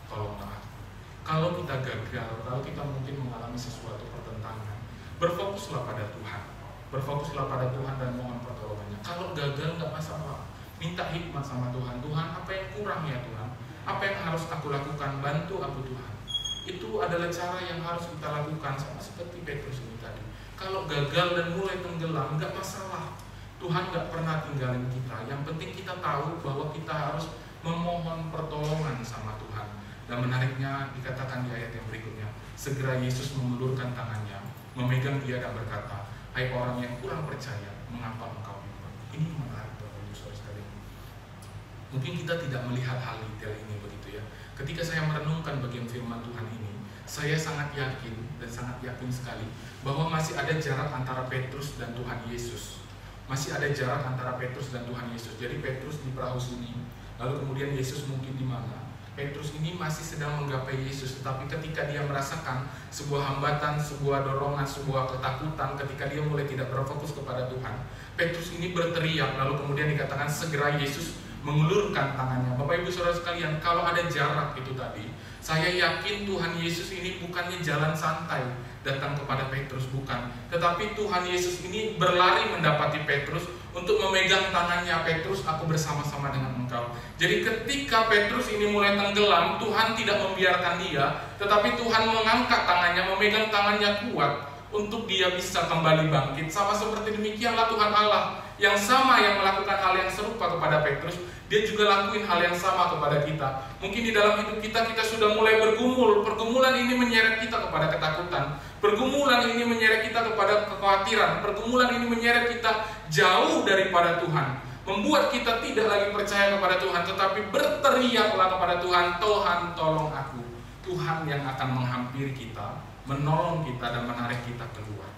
tolonglah. Kalau kita gagal, kalau kita mungkin mengalami sesuatu pertentangan, berfokuslah pada Tuhan. Berfokuslah pada Tuhan dan mohon pertolongannya. Kalau gagal nggak masalah, minta hikmat sama Tuhan. Tuhan, apa yang kurang ya Tuhan? Apa yang harus aku lakukan? Bantu aku Tuhan. Itu adalah cara yang harus kita lakukan, sama seperti Petrus ini tadi. Kalau gagal dan mulai tenggelam, nggak masalah. Tuhan nggak pernah tinggalin kita. Yang penting kita tahu bahwa kita harus memohon pertolongan sama Tuhan. Dan menariknya dikatakan di ayat yang berikutnya, segera Yesus mengulurkan tangannya, memegang dia dan berkata, hai orang yang kurang percaya, mengapa engkau bimbang? Ini menarik Bapak Ibu Saudara sekalian. Mungkin kita tidak melihat hal detail ini begitu ya. Ketika saya merenungkan bagian firman Tuhan ini, saya sangat yakin dan sangat yakin sekali bahwa masih ada jarak antara Petrus dan Tuhan Yesus. Masih ada jarak antara Petrus dan Tuhan Yesus. Jadi Petrus di perahu sini, lalu kemudian Yesus mungkin di mana? Petrus ini masih sedang menggapai Yesus, tetapi ketika dia merasakan sebuah hambatan, sebuah dorongan, sebuah ketakutan, ketika dia mulai tidak berfokus kepada Tuhan, Petrus ini berteriak, lalu kemudian dikatakan segera Yesus mengulurkan tangannya. Bapak Ibu Saudara sekalian, kalau ada jarak itu tadi, saya yakin Tuhan Yesus ini bukannya jalan santai datang kepada Petrus, bukan. Tetapi Tuhan Yesus ini berlari mendapati Petrus untuk memegang tangannya. Petrus, aku bersama-sama dengan engkau. Jadi ketika Petrus ini mulai tenggelam, Tuhan tidak membiarkan dia, tetapi Tuhan mengangkat tangannya, memegang tangannya kuat untuk dia bisa kembali bangkit. Sama seperti demikianlah Tuhan Allah yang sama yang melakukan hal yang serupa kepada Petrus, dia juga lakuin hal yang sama kepada kita. Mungkin di dalam hidup kita sudah mulai bergumul. Pergumulan ini menyeret kita kepada ketakutan. Pergumulan ini menyeret kita kepada kekhawatiran. Pergumulan ini menyeret kita jauh daripada Tuhan, membuat kita tidak lagi percaya kepada Tuhan, tetapi berteriaklah kepada Tuhan, Tuhan tolong aku. Tuhan yang akan menghampiri kita, menolong kita dan menarik kita keluar.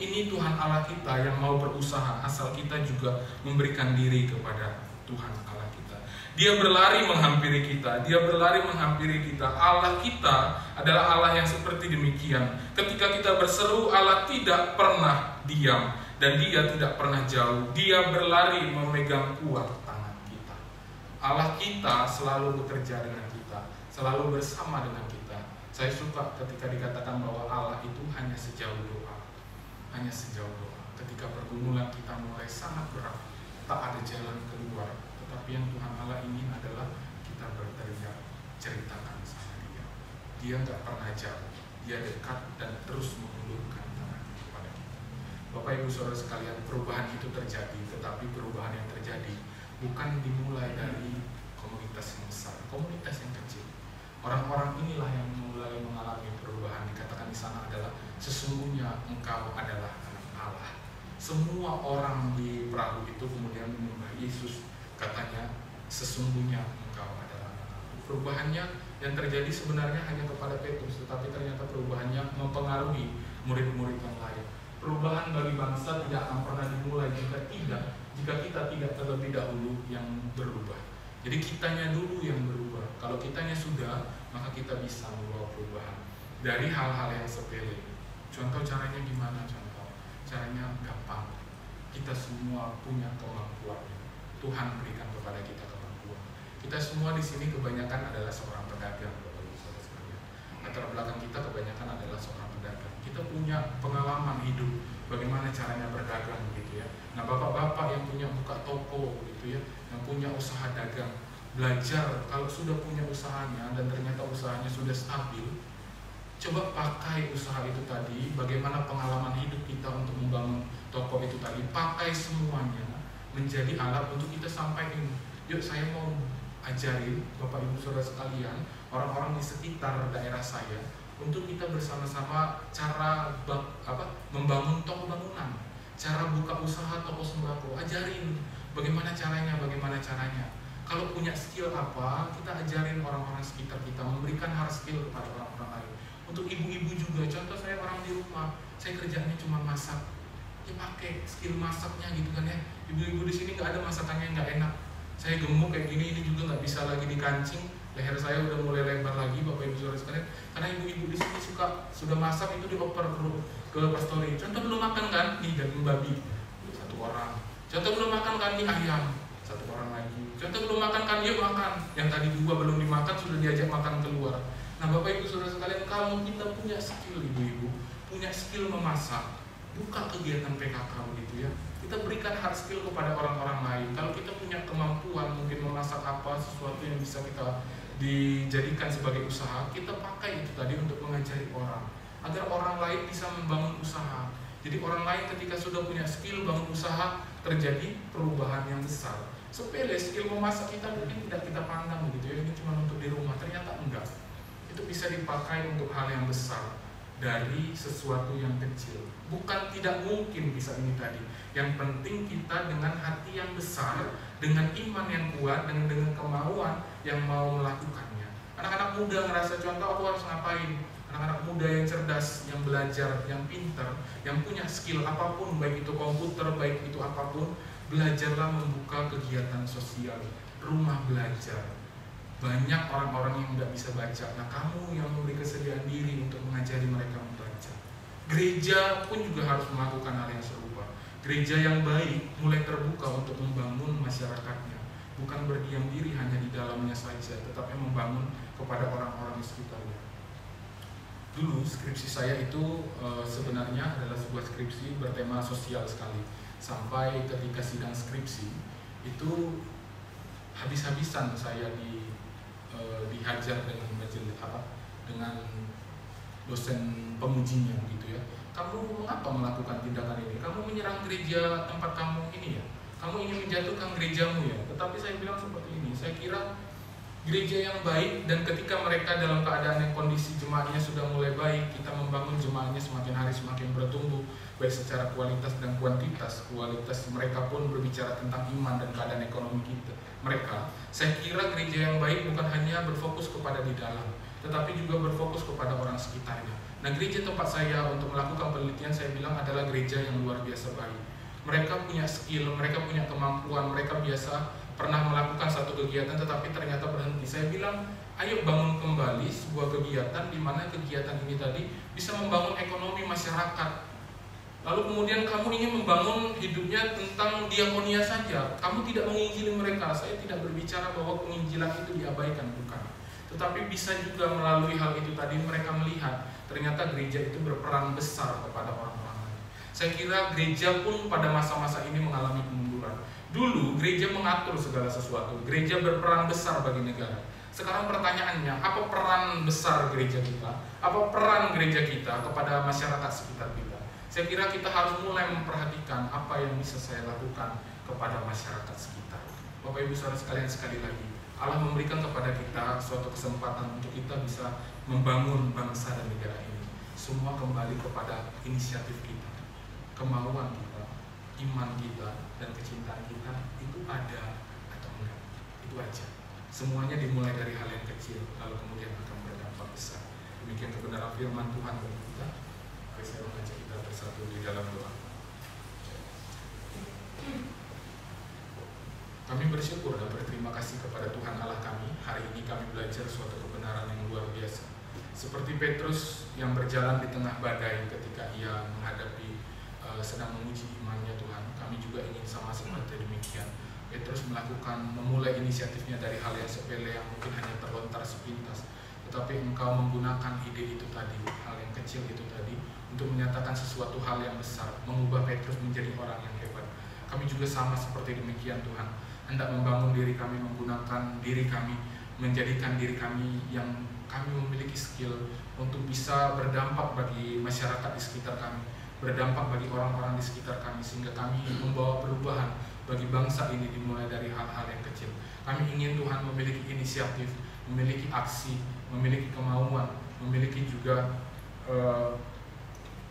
Ini Tuhan Allah kita yang mau berusaha, asal kita juga memberikan diri kepada Tuhan Allah kita. Dia berlari menghampiri kita, dia berlari menghampiri kita. Allah kita adalah Allah yang seperti demikian. Ketika kita berseru, Allah tidak pernah diam dan dia tidak pernah jauh. Dia berlari memegang kuat tangan kita. Allah kita selalu bekerja dengan kita, selalu bersama dengan kita. Saya suka ketika dikatakan bahwa Allah itu hanya sejauh doa. Hanya sejauh doa. Ketika pergumulan kita mulai sangat berat, tak ada jalan keluar, tetapi yang Tuhan Allah ingin adalah kita berteriak, ceritakan sama dia. Dia nggak pernah jauh, dia dekat dan terus mengulurkan tangannya kepada kita. Bapak Ibu Saudara sekalian, perubahan itu terjadi, tetapi perubahan yang terjadi bukan dimulai dari komunitas yang besar, komunitas yang kecil. Orang-orang inilah yang mulai mengalami perubahan. Dikatakan di sana adalah sesungguhnya engkau adalah anak Allah. Semua orang di perahu itu kemudian menyembah Yesus. Katanya, sesungguhnya engkau adalah anak Allah. Perubahannya yang terjadi sebenarnya hanya kepada Petrus, tetapi ternyata perubahannya mempengaruhi murid-murid yang lain. Perubahan bagi bangsa tidak akan pernah dimulai jika kita tidak terlebih dahulu yang berubah. Jadi kitanya dulu yang berubah. Kalau kitanya sudah, maka kita bisa membawa perubahan dari hal-hal yang sepele. Contoh caranya gimana? Caranya gampang. Kita semua punya kemampuan. Tuhan berikan kepada kita kemampuan. Kita semua di sini kebanyakan adalah seorang pedagang, Bapak Ibu Saudara sekalian. Latar belakang kita kebanyakan adalah seorang pedagang. Kita punya pengalaman hidup bagaimana caranya berdagang gitu ya. Nah, bapak-bapak yang punya buka toko gitu ya, yang punya usaha dagang, belajar kalau sudah punya usahanya dan ternyata usahanya sudah stabil, coba pakai usaha itu tadi, bagaimana pengalaman hidup kita untuk membangun toko itu tadi, pakai semuanya menjadi alat untuk kita sampaikan. Yuk, saya mau ajarin Bapak Ibu Saudara sekalian, orang-orang di sekitar daerah saya, untuk kita bersama-sama cara membangun toko bangunan, cara buka usaha toko sembako, ajarin bagaimana caranya. Kalau punya skill apa, kita ajarin orang-orang sekitar kita, memberikan hard skill kepada orang-orang lain. Untuk ibu-ibu juga, contoh saya orang di rumah, saya kerjanya cuma masak, ya pakai skill masaknya gitu kan ya. Ibu-ibu di sini nggak ada masakannya yang nggak enak. Saya gemuk kayak gini, ini juga nggak bisa lagi dikancing. Leher saya udah mulai lebar lagi, Bapak Ibu Saudara sekalian. Karena ibu-ibu di sini sudah masak itu dioper ke pastori. Contoh belum makan kan, nih daging babi, satu orang. Contoh belum makan kan, nih ayam, satu orang lagi. Contoh belum makan kan, yuk makan. Yang tadi 2 belum dimakan sudah diajak makan keluar. Nah, Bapak Ibu Saudara sekalian, kalau kita punya skill, ibu-ibu punya skill memasak, buka kegiatan PKK begitu ya. Kita berikan hard skill kepada orang-orang lain. Kalau kita punya kemampuan mungkin memasak apa, sesuatu yang bisa kita dijadikan sebagai usaha, kita pakai itu tadi untuk mengajari orang, agar orang lain bisa membangun usaha. Jadi orang lain ketika sudah punya skill bangun usaha, terjadi perubahan yang besar. Sepele, skill memasak kita mungkin tidak kita pandang begitu ya, ini cuma untuk di rumah, ternyata enggak. Itu bisa dipakai untuk hal yang besar dari sesuatu yang kecil. Bukan tidak mungkin bisa ini tadi. Yang penting kita dengan hati yang besar, dengan iman yang kuat, dengan kemauan yang mau melakukannya. Anak-anak muda ngerasa contoh aku harus ngapain. Anak-anak muda yang cerdas, yang belajar, yang pintar, yang punya skill apapun, baik itu komputer, baik itu apapun, belajarlah membuka kegiatan sosial, rumah belajar. Banyak orang-orang yang tidak bisa baca. Nah, kamu yang memberi kesediaan diri untuk mengajari mereka membaca. Gereja pun juga harus melakukan hal yang serupa. Gereja yang baik mulai terbuka untuk membangun masyarakatnya, bukan berdiam diri hanya di dalamnya saja, tetapi membangun kepada orang-orang di sekitarnya. Dulu skripsi saya itu sebenarnya adalah sebuah skripsi bertema sosial sekali. Sampai ketika sidang skripsi itu habis-habisan saya dihajar dengan dengan dosen pengujinya gitu ya. Kamu mengapa melakukan tindakan ini? Kamu menyerang gereja tempat kamu ini ya? Kamu ingin menjatuhkan gerejamu ya? Tetapi saya bilang seperti ini, saya kira gereja yang baik, dan ketika mereka dalam keadaan yang kondisi jemaatnya sudah mulai baik, kita membangun jemaatnya semakin hari semakin bertumbuh, baik secara kualitas dan kuantitas. Kualitas mereka pun berbicara tentang iman dan keadaan ekonomi kita. Mereka, saya kira gereja yang baik bukan hanya berfokus kepada di dalam, tetapi juga berfokus kepada orang sekitarnya. Nah, gereja tempat saya untuk melakukan penelitian, saya bilang adalah gereja yang luar biasa baik. Mereka punya skill, mereka punya kemampuan, mereka biasa pernah melakukan satu kegiatan tetapi ternyata berhenti. Saya bilang, ayo bangun kembali sebuah kegiatan di mana kegiatan ini tadi bisa membangun ekonomi masyarakat. Lalu kemudian kamu ingin membangun hidupnya tentang diakonia saja, kamu tidak menginjili mereka. Saya tidak berbicara bahwa penginjilan itu diabaikan, bukan. Tetapi bisa juga melalui hal itu tadi mereka melihat ternyata gereja itu berperan besar kepada orang-orang lain. Saya kira gereja pun pada masa-masa ini mengalami kemunduran. Dulu gereja mengatur segala sesuatu, gereja berperan besar bagi negara. Sekarang pertanyaannya, apa peran besar gereja kita? Apa peran gereja kita kepada masyarakat sekitar kita? Saya kira kita harus mulai memperhatikan apa yang bisa saya lakukan kepada masyarakat sekitar. Bapak Ibu Saudara sekalian, sekali lagi, Allah memberikan kepada kita suatu kesempatan untuk kita bisa membangun bangsa dan negara ini. Semua kembali kepada inisiatif kita, kemauan kita, iman kita dan kecintaan kita itu ada atau enggak. Itu aja. Semuanya dimulai dari hal yang kecil, lalu kemudian akan berdampak besar. Demikian kebenaran firman Tuhan bagi kita. Mari saya mengajak kita bersatu di dalam doa. Kami bersyukur dan berterima kasih kepada Tuhan Allah kami. Hari ini kami belajar suatu kebenaran yang luar biasa. Seperti Petrus yang berjalan di tengah badai ketika ia menghadapi sedang menguji imannya Tuhan. Kami juga ingin sama seperti demikian. Petrus memulai inisiatifnya dari hal yang sepele yang mungkin hanya terlontar sepintas. Tetapi engkau menggunakan ide itu tadi, hal yang kecil itu tadi, untuk menyatakan sesuatu hal yang besar, mengubah Petrus menjadi orang yang hebat. Kami juga sama seperti demikian Tuhan. Hendak membangun diri kami, menggunakan diri kami, menjadikan diri kami yang kami memiliki skill untuk bisa berdampak bagi masyarakat di sekitar kami, berdampak bagi orang-orang di sekitar kami, sehingga kami membawa perubahan bagi bangsa ini dimulai dari hal-hal yang kecil. Kami ingin Tuhan memiliki inisiatif, memiliki aksi, memiliki kemauan, memiliki juga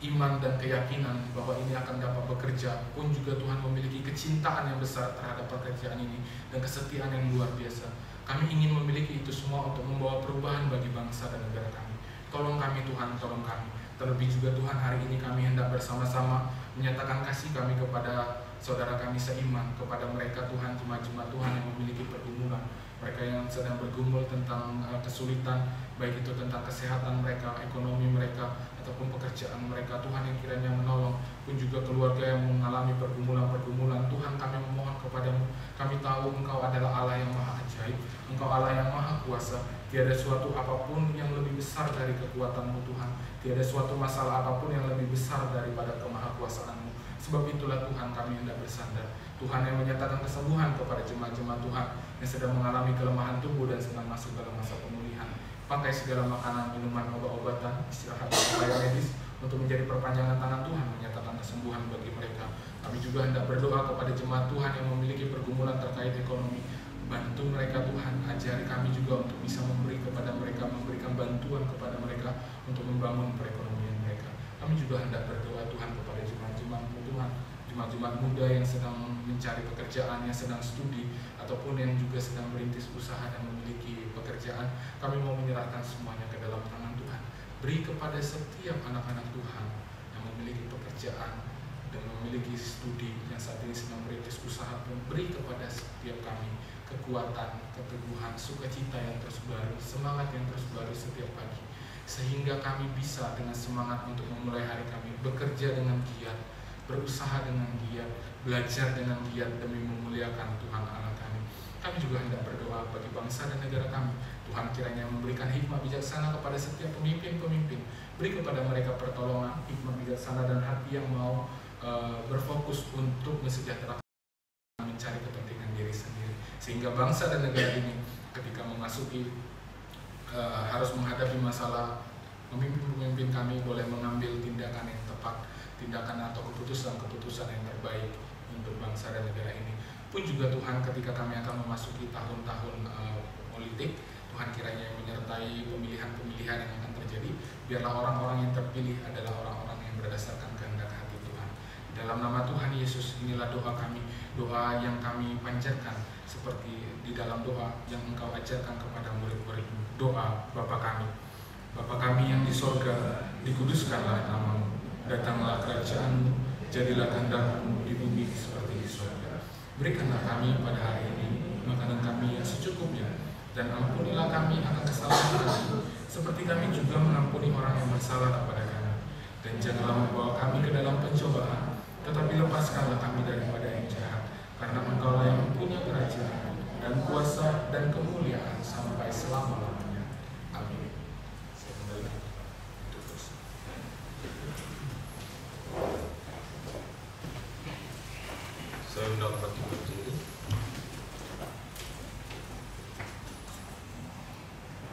iman dan keyakinan bahwa ini akan dapat bekerja, pun juga Tuhan memiliki kecintaan yang besar terhadap pekerjaan ini dan kesetiaan yang luar biasa. Kami ingin memiliki itu semua untuk membawa perubahan bagi bangsa dan negara kami. Tolong kami Tuhan, tolong kami. Terlebih juga Tuhan, hari ini kami hendak bersama-sama menyatakan kasih kami kepada saudara kami seiman, kepada mereka Tuhan, jemaat-jemaat Tuhan yang memiliki pergumulan, mereka yang sedang bergumul tentang kesulitan, baik itu tentang kesehatan mereka, ekonomi mereka, ataupun pekerjaan mereka. Tuhan yang kiranya menolong, pun juga keluarga yang mengalami pergumulan-pergumulan. Tuhan, kami memohon kepadamu. Kami tahu Engkau adalah Allah yang maha ajaib, Engkau Allah yang maha kuasa. Tiada suatu apapun yang lebih besar dari kekuatan-Mu Tuhan. Tiada suatu masalah apapun yang lebih besar daripada kemahakuasaan-Mu. Sebab itulah Tuhan kami hendak bersandar. Tuhan yang menyatakan kesembuhan kepada jemaat-jemaat Tuhan yang sedang mengalami kelemahan tubuh dan sedang masuk dalam masa pemulihan. Pakai segala makanan, minuman, obat-obatan, istirahat dan upaya medis untuk menjadi perpanjangan tangan Tuhan menyatakan kesembuhan bagi mereka. Kami juga hendak berdoa kepada jemaat Tuhan yang memiliki pergumulan terkait ekonomi. Bantu mereka Tuhan, ajari kami juga untuk bisa memberi kepada mereka, memberikan bantuan kepada mereka untuk membangun perekonomian mereka. Kami juga hendak berdoa Tuhan kepada jemaat-jemaat-Mu Tuhan, jemaat-jemaat muda yang sedang mencari pekerjaan, yang sedang studi, ataupun yang juga sedang merintis usaha dan memiliki pekerjaan. Kami mau menyerahkan semuanya ke dalam tangan Tuhan. Beri kepada setiap anak-anak Tuhan yang memiliki pekerjaan dan memiliki studi, yang saat ini sedang merintis usaha, pun beri kepada setiap kami kekuatan, keteguhan, sukacita yang terus baru, semangat yang terus baru setiap pagi, sehingga kami bisa dengan semangat untuk memulai hari kami, bekerja dengan giat, berusaha dengan giat, belajar dengan giat demi memuliakan Tuhan Allah kami. Kami juga hendak berdoa bagi bangsa dan negara kami. Tuhan kiranya memberikan hikmat bijaksana kepada setiap pemimpin-pemimpin. Beri kepada mereka pertolongan, hikmat bijaksana dan hati yang mau berfokus untuk mensejahterakan, mencari kepentingan diri sendiri, sehingga bangsa dan negara ini ketika memasuki harus menghadapi masalah, pemimpin-pemimpin kami boleh mengambil tindakan yang tepat, tindakan atau keputusan-keputusan yang terbaik untuk bangsa dan negara ini. Pun juga Tuhan, ketika kami akan memasuki tahun-tahun politik, Tuhan kiranya yang menyertai pemilihan-pemilihan yang akan terjadi. Biarlah orang-orang yang terpilih adalah orang-orang yang berdasarkan kehendak hati Tuhan. Dalam nama Tuhan Yesus, inilah doa kami, doa yang kami panjatkan seperti di dalam doa yang Engkau ajarkan kepada murid-murid-Mu. Doa Bapa kami. Bapa kami yang di sorga, dikuduskanlah nama-Mu. Datanglah kerajaan-Mu, jadilah kehendak-Mu di bumi seperti di surga. Berikanlah kami pada hari ini makanan kami yang secukupnya, dan ampunilah kami akan kesalahan kami, seperti kami juga mengampuni orang yang bersalah kepada kami. Dan janganlah membawa kami ke dalam pencobaan, tetapi lepaskanlah kami daripada yang jahat, karena Engkau lah yang punya kerajaan dan kuasa dan kemuliaan sampai selama-lamanya. Amin. Saya undang bagi berdiri.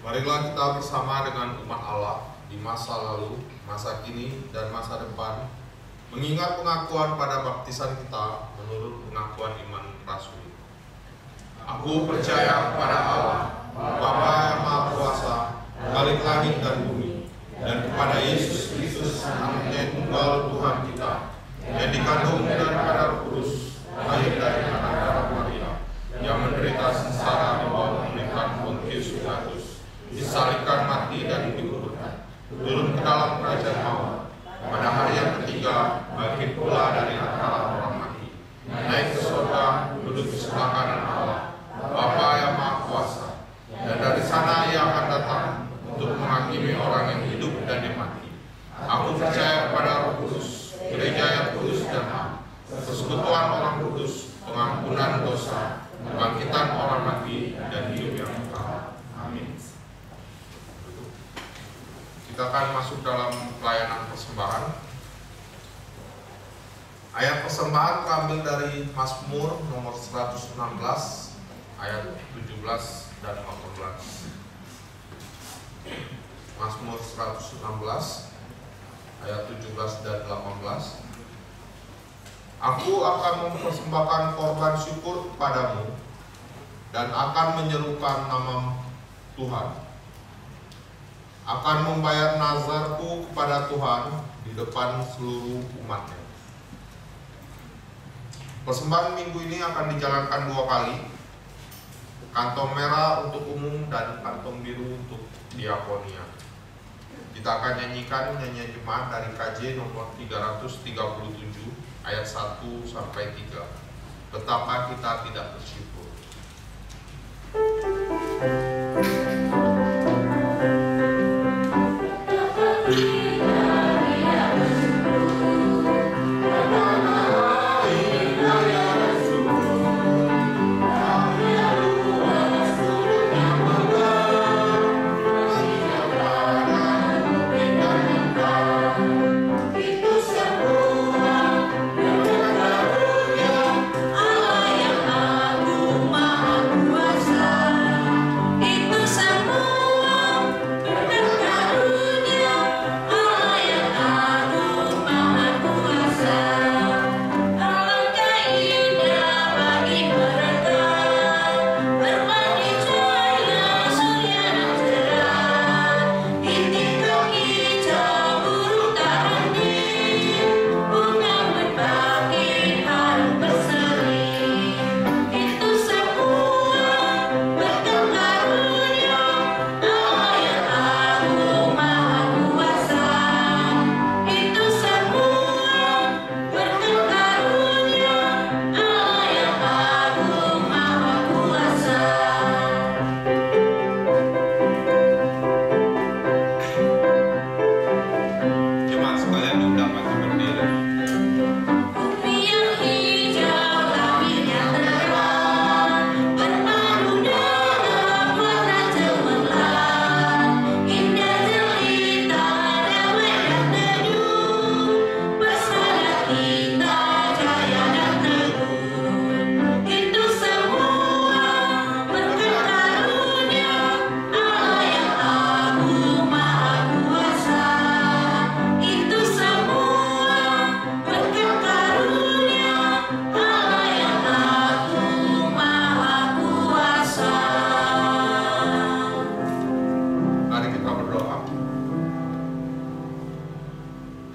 Marilah kita bersama dengan umat Allah di masa lalu, masa kini, dan masa depan, mengingat pengakuan pada baptisan kita menurut pengakuan iman rasuli. Aku percaya kepada Allah, Bapa yang Maha Kuasa, Khalik langit dan bumi, dan kepada Yesus Kristus, Anaknya Tunggal Tuhan kita, yang dikandung daripada Roh dalam kerajaan maut. Pada hari yang ketiga, bangkit pula dari antara orang mati, naik ke surga, duduk di sebelah kanan Allah, Bapa yang Maha Kuasa. Dan dari sana ia akan datang untuk menghakimi orang yang hidup dan yang mati. Aku percaya kepada Roh Kudus, gereja yang kudus dan am, persekutuan orang kudus, pengampunan dosa, kebangkitan orang mati, dan hidup yang kekal. Amin. Kita akan masuk dalam pelayanan persembahan. Ayat persembahan terambil dari Mazmur nomor 116 ayat 17 dan 18. Mazmur 116 ayat 17 dan 18. Aku akan mempersembahkan korban syukur kepadamu dan akan menyerukan nama Tuhan. Akan membayar nazarku kepada Tuhan di depan seluruh umatnya. Persembahan minggu ini akan dijalankan 2 kali. Kantong merah untuk umum dan kantong biru untuk diakonia. Kita akan nyanyikan nyanyian jemaat dari KJ nomor 337 ayat 1 sampai 3. Betapa kita tidak bersyukur.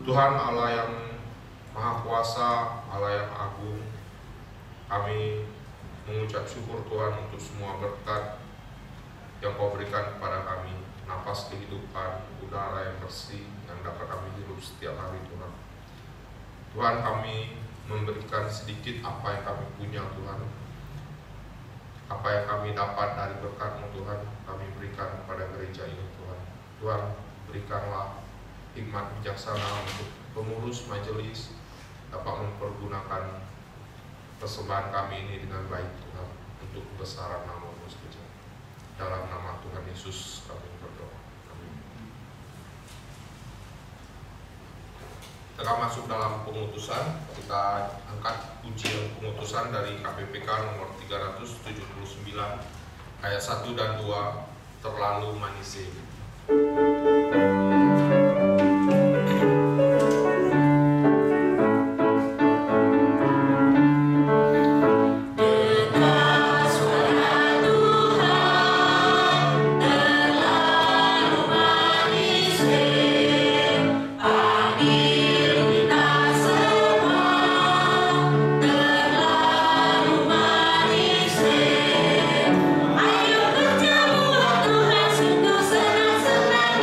Tuhan Allah yang Maha Kuasa, Allah yang agung, kami mengucap syukur Tuhan untuk semua berkat yang Kau berikan kepada kami, napas kehidupan, udara yang bersih yang dapat kami hirup setiap hari Tuhan. Tuhan, kami memberikan sedikit apa yang kami punya Tuhan, apa yang kami dapat dari berkat-Mu Tuhan, kami berikan kepada gereja ini Tuhan. Tuhan, berikanlah hikmat bijaksana untuk pengurus majelis dapat mempergunakan persembahan kami ini dengan baik Tuhan, untuk kebesaran nama-Mu saja. Dalam nama Tuhan Yesus kami berdoa. Amin. Kita masuk dalam pengutusan. Kita angkat pujian pengutusan dari KPPK nomor 379 ayat 1 dan 2, terlalu manis. Ayo berjalan Tuhan, sungguh senang-senang.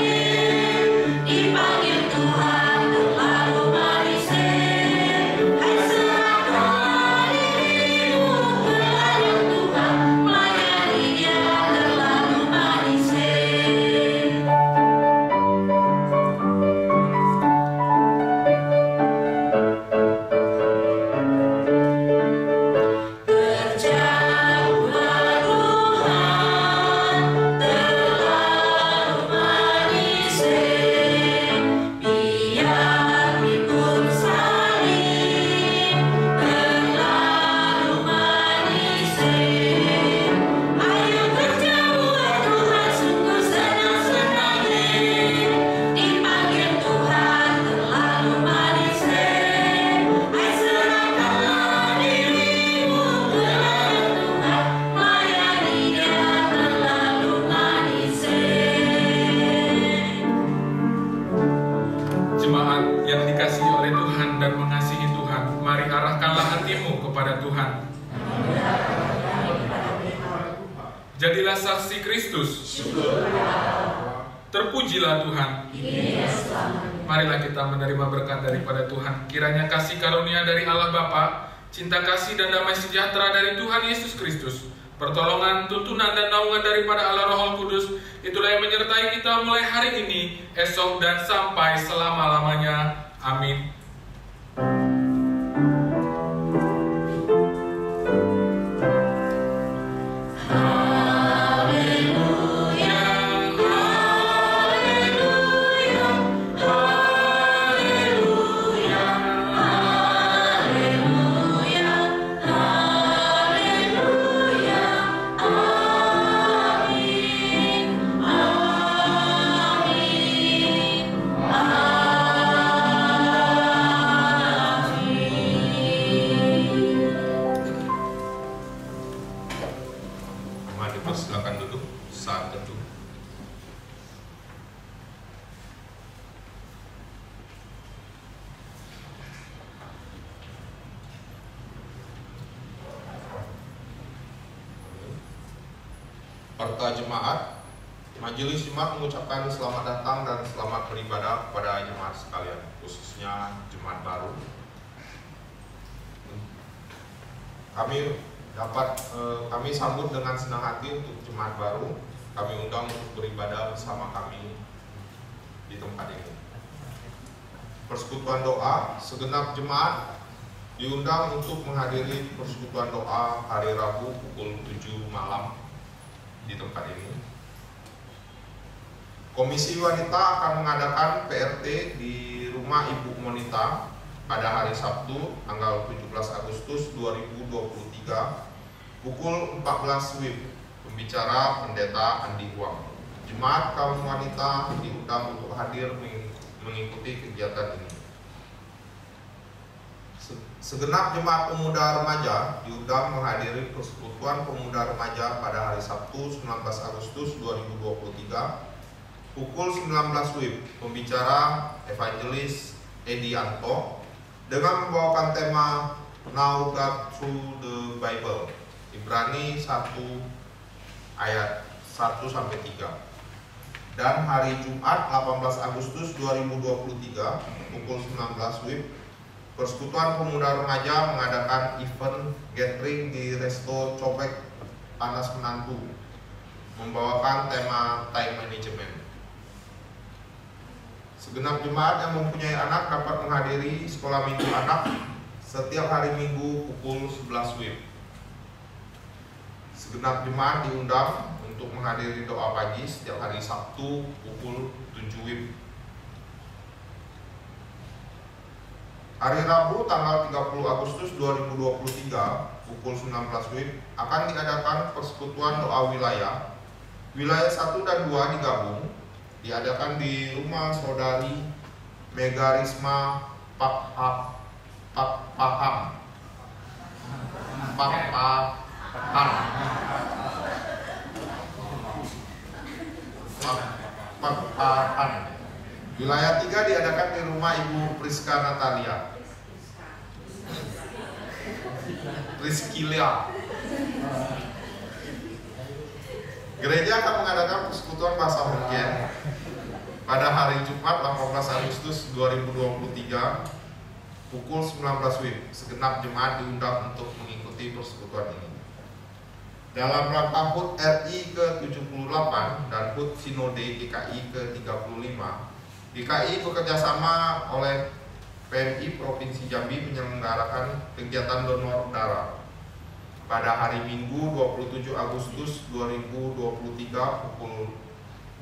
kepada Tuhan. Jadilah saksi Kristus. Terpujilah Tuhan. Marilah kita menerima berkat daripada Tuhan. Kiranya kasih karunia dari Allah Bapa, cinta kasih dan damai sejahtera dari Tuhan Yesus Kristus, pertolongan, tuntunan, dan naungan daripada Allah Roh Kudus, itulah yang menyertai kita mulai hari ini, esok, dan sampai selama-lamanya. Amin. Silakan duduk saat teduh. Perta jemaat, Majelis Jemaat mengucapkan selamat datang dan selamat beribadah kepada jemaat sekalian, khususnya jemaat baru. Kami sambut dengan senang hati untuk jemaat baru. Kami undang untuk beribadah bersama kami di tempat ini. Persekutuan doa, segenap jemaat diundang untuk menghadiri persekutuan doa hari Rabu pukul 7 malam di tempat ini. Komisi Wanita akan mengadakan PRT di rumah Ibu Monita pada hari Sabtu tanggal 17 Agustus 2023 pukul 14 WIB. Pembicara Pendeta Andi Huang. Jemaat kaum wanita diundang untuk hadir mengikuti kegiatan ini. Segenap jemaat pemuda remaja diundang menghadiri persekutuan pemuda remaja pada hari Sabtu 19 Agustus 2023 pukul 19 WIB. Pembicara Evangelis Edianto dengan membawakan tema Now God Through the Bible, Ibrani 1 ayat 1-3. Dan hari Jumat 18 Agustus 2023 pukul 19 WIB, Persekutuan Pemuda Remaja mengadakan event gathering di Resto Cobek Panas Menantu, membawakan tema time management. Segenap jemaat yang mempunyai anak dapat menghadiri sekolah minggu anak setiap hari Minggu pukul 11 WIB. Segenap jemaat diundang untuk menghadiri doa pagi setiap hari Sabtu pukul 7 WIB. Hari Rabu tanggal 30 Agustus 2023 pukul 19 WIB akan diadakan persekutuan doa wilayah. Wilayah 1 dan 2 digabung, diadakan di rumah saudari Mega Risma Pakpahan Wilayah 3 diadakan di rumah Ibu Priska Natalia Priskilia. Gereja akan mengadakan persekutuan bahasa Hokkien pada hari Jumat 18 Agustus 2023 pukul 19 WIB. Segenap jemaat diundang untuk mengikuti persekutuan ini. Dalam rangka HUT RI ke-78 dan HUT Sinode DKI ke-35, DKI bekerjasama oleh PMI Provinsi Jambi menyelenggarakan kegiatan donor darah pada hari Minggu 27 Agustus 2023 pukul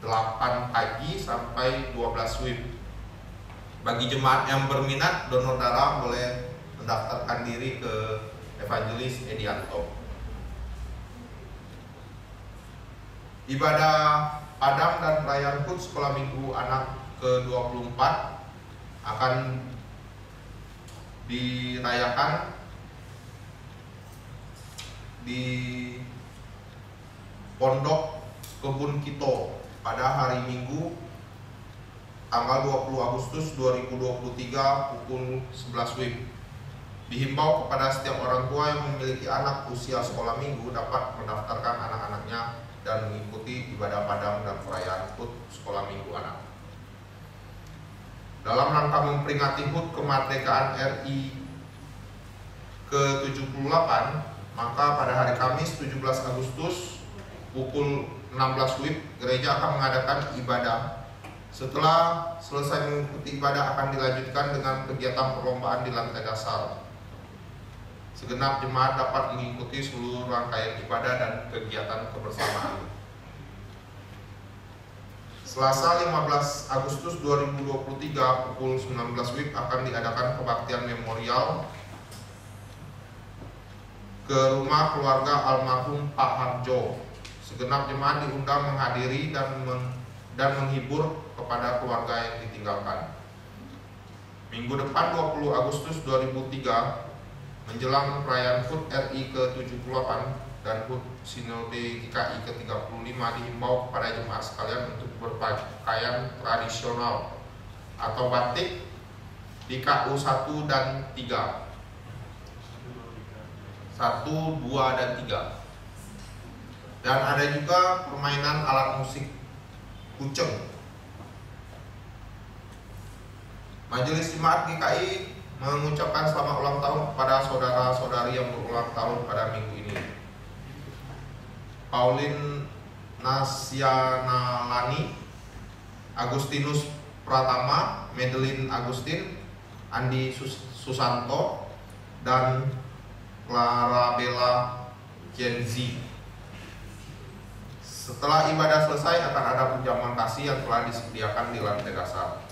8 pagi sampai 12 WIB. Bagi jemaat yang berminat donor darah boleh mendaftarkan diri ke Evangelis Edianto. Ibadah Padang dan perayaan HUT Sekolah Minggu Anak ke-24 akan dirayakan di Pondok Kebun Kito pada hari Minggu tanggal 20 Agustus 2023 pukul 11 WIB. Dihimbau kepada setiap orang tua yang memiliki anak usia sekolah minggu dapat mendaftarkan anak-anaknya dan mengikuti ibadah padang dan perayaan HUT sekolah minggu anak. Dalam rangka memperingati HUT kemerdekaan RI ke-78, maka pada hari Kamis 17 Agustus pukul 16 WIB, gereja akan mengadakan ibadah. Setelah selesai mengikuti ibadah akan dilanjutkan dengan kegiatan perlombaan di lantai dasar. Segenap jemaat dapat mengikuti seluruh rangkaian ibadah dan kegiatan kebersamaan. Selasa 15 Agustus 2023 pukul 19 WIB akan diadakan kebaktian memorial ke rumah keluarga almarhum Pak Harjo. Segenap jemaat diundang menghadiri dan menghibur kepada keluarga yang ditinggalkan. Minggu depan 20 Agustus 2003 menjelang perayaan HUT RI ke-78 dan HUT Sinode GKI ke-35 dihimbau kepada jemaat sekalian untuk berpakaian tradisional atau batik di KU 1 dan 3. 1, 2, dan 3. Dan ada juga permainan alat musik kuceng. Majelis Jemaat GKI mengucapkan selamat ulang tahun kepada saudara-saudari yang berulang tahun pada minggu ini. Pauline Nasyanalani, Agustinus Pratama, Madeline Agustin, Andi Susanto, dan Clara Bella Genzi. Setelah ibadah selesai akan ada perjamuan kasih yang telah disediakan di lantai dasar.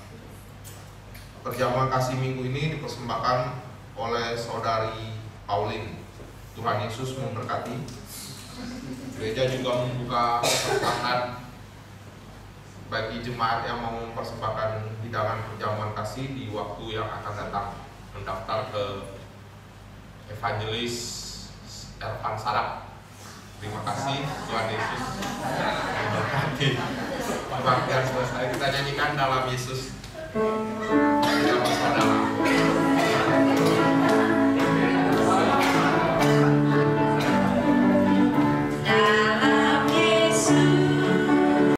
Perjamuan kasih minggu ini dipersembahkan oleh saudari Pauline. Tuhan Yesus memberkati. Gereja juga membuka kesempatan bagi jemaat yang mau mempersembahkan hidangan perjamuan kasih di waktu yang akan datang, mendaftar ke Evangelis Ervan Sarap. Terima kasih, Tuhan Yesus memberkati. Kebaktian selesai, kita nyanyikan dalam Yesus.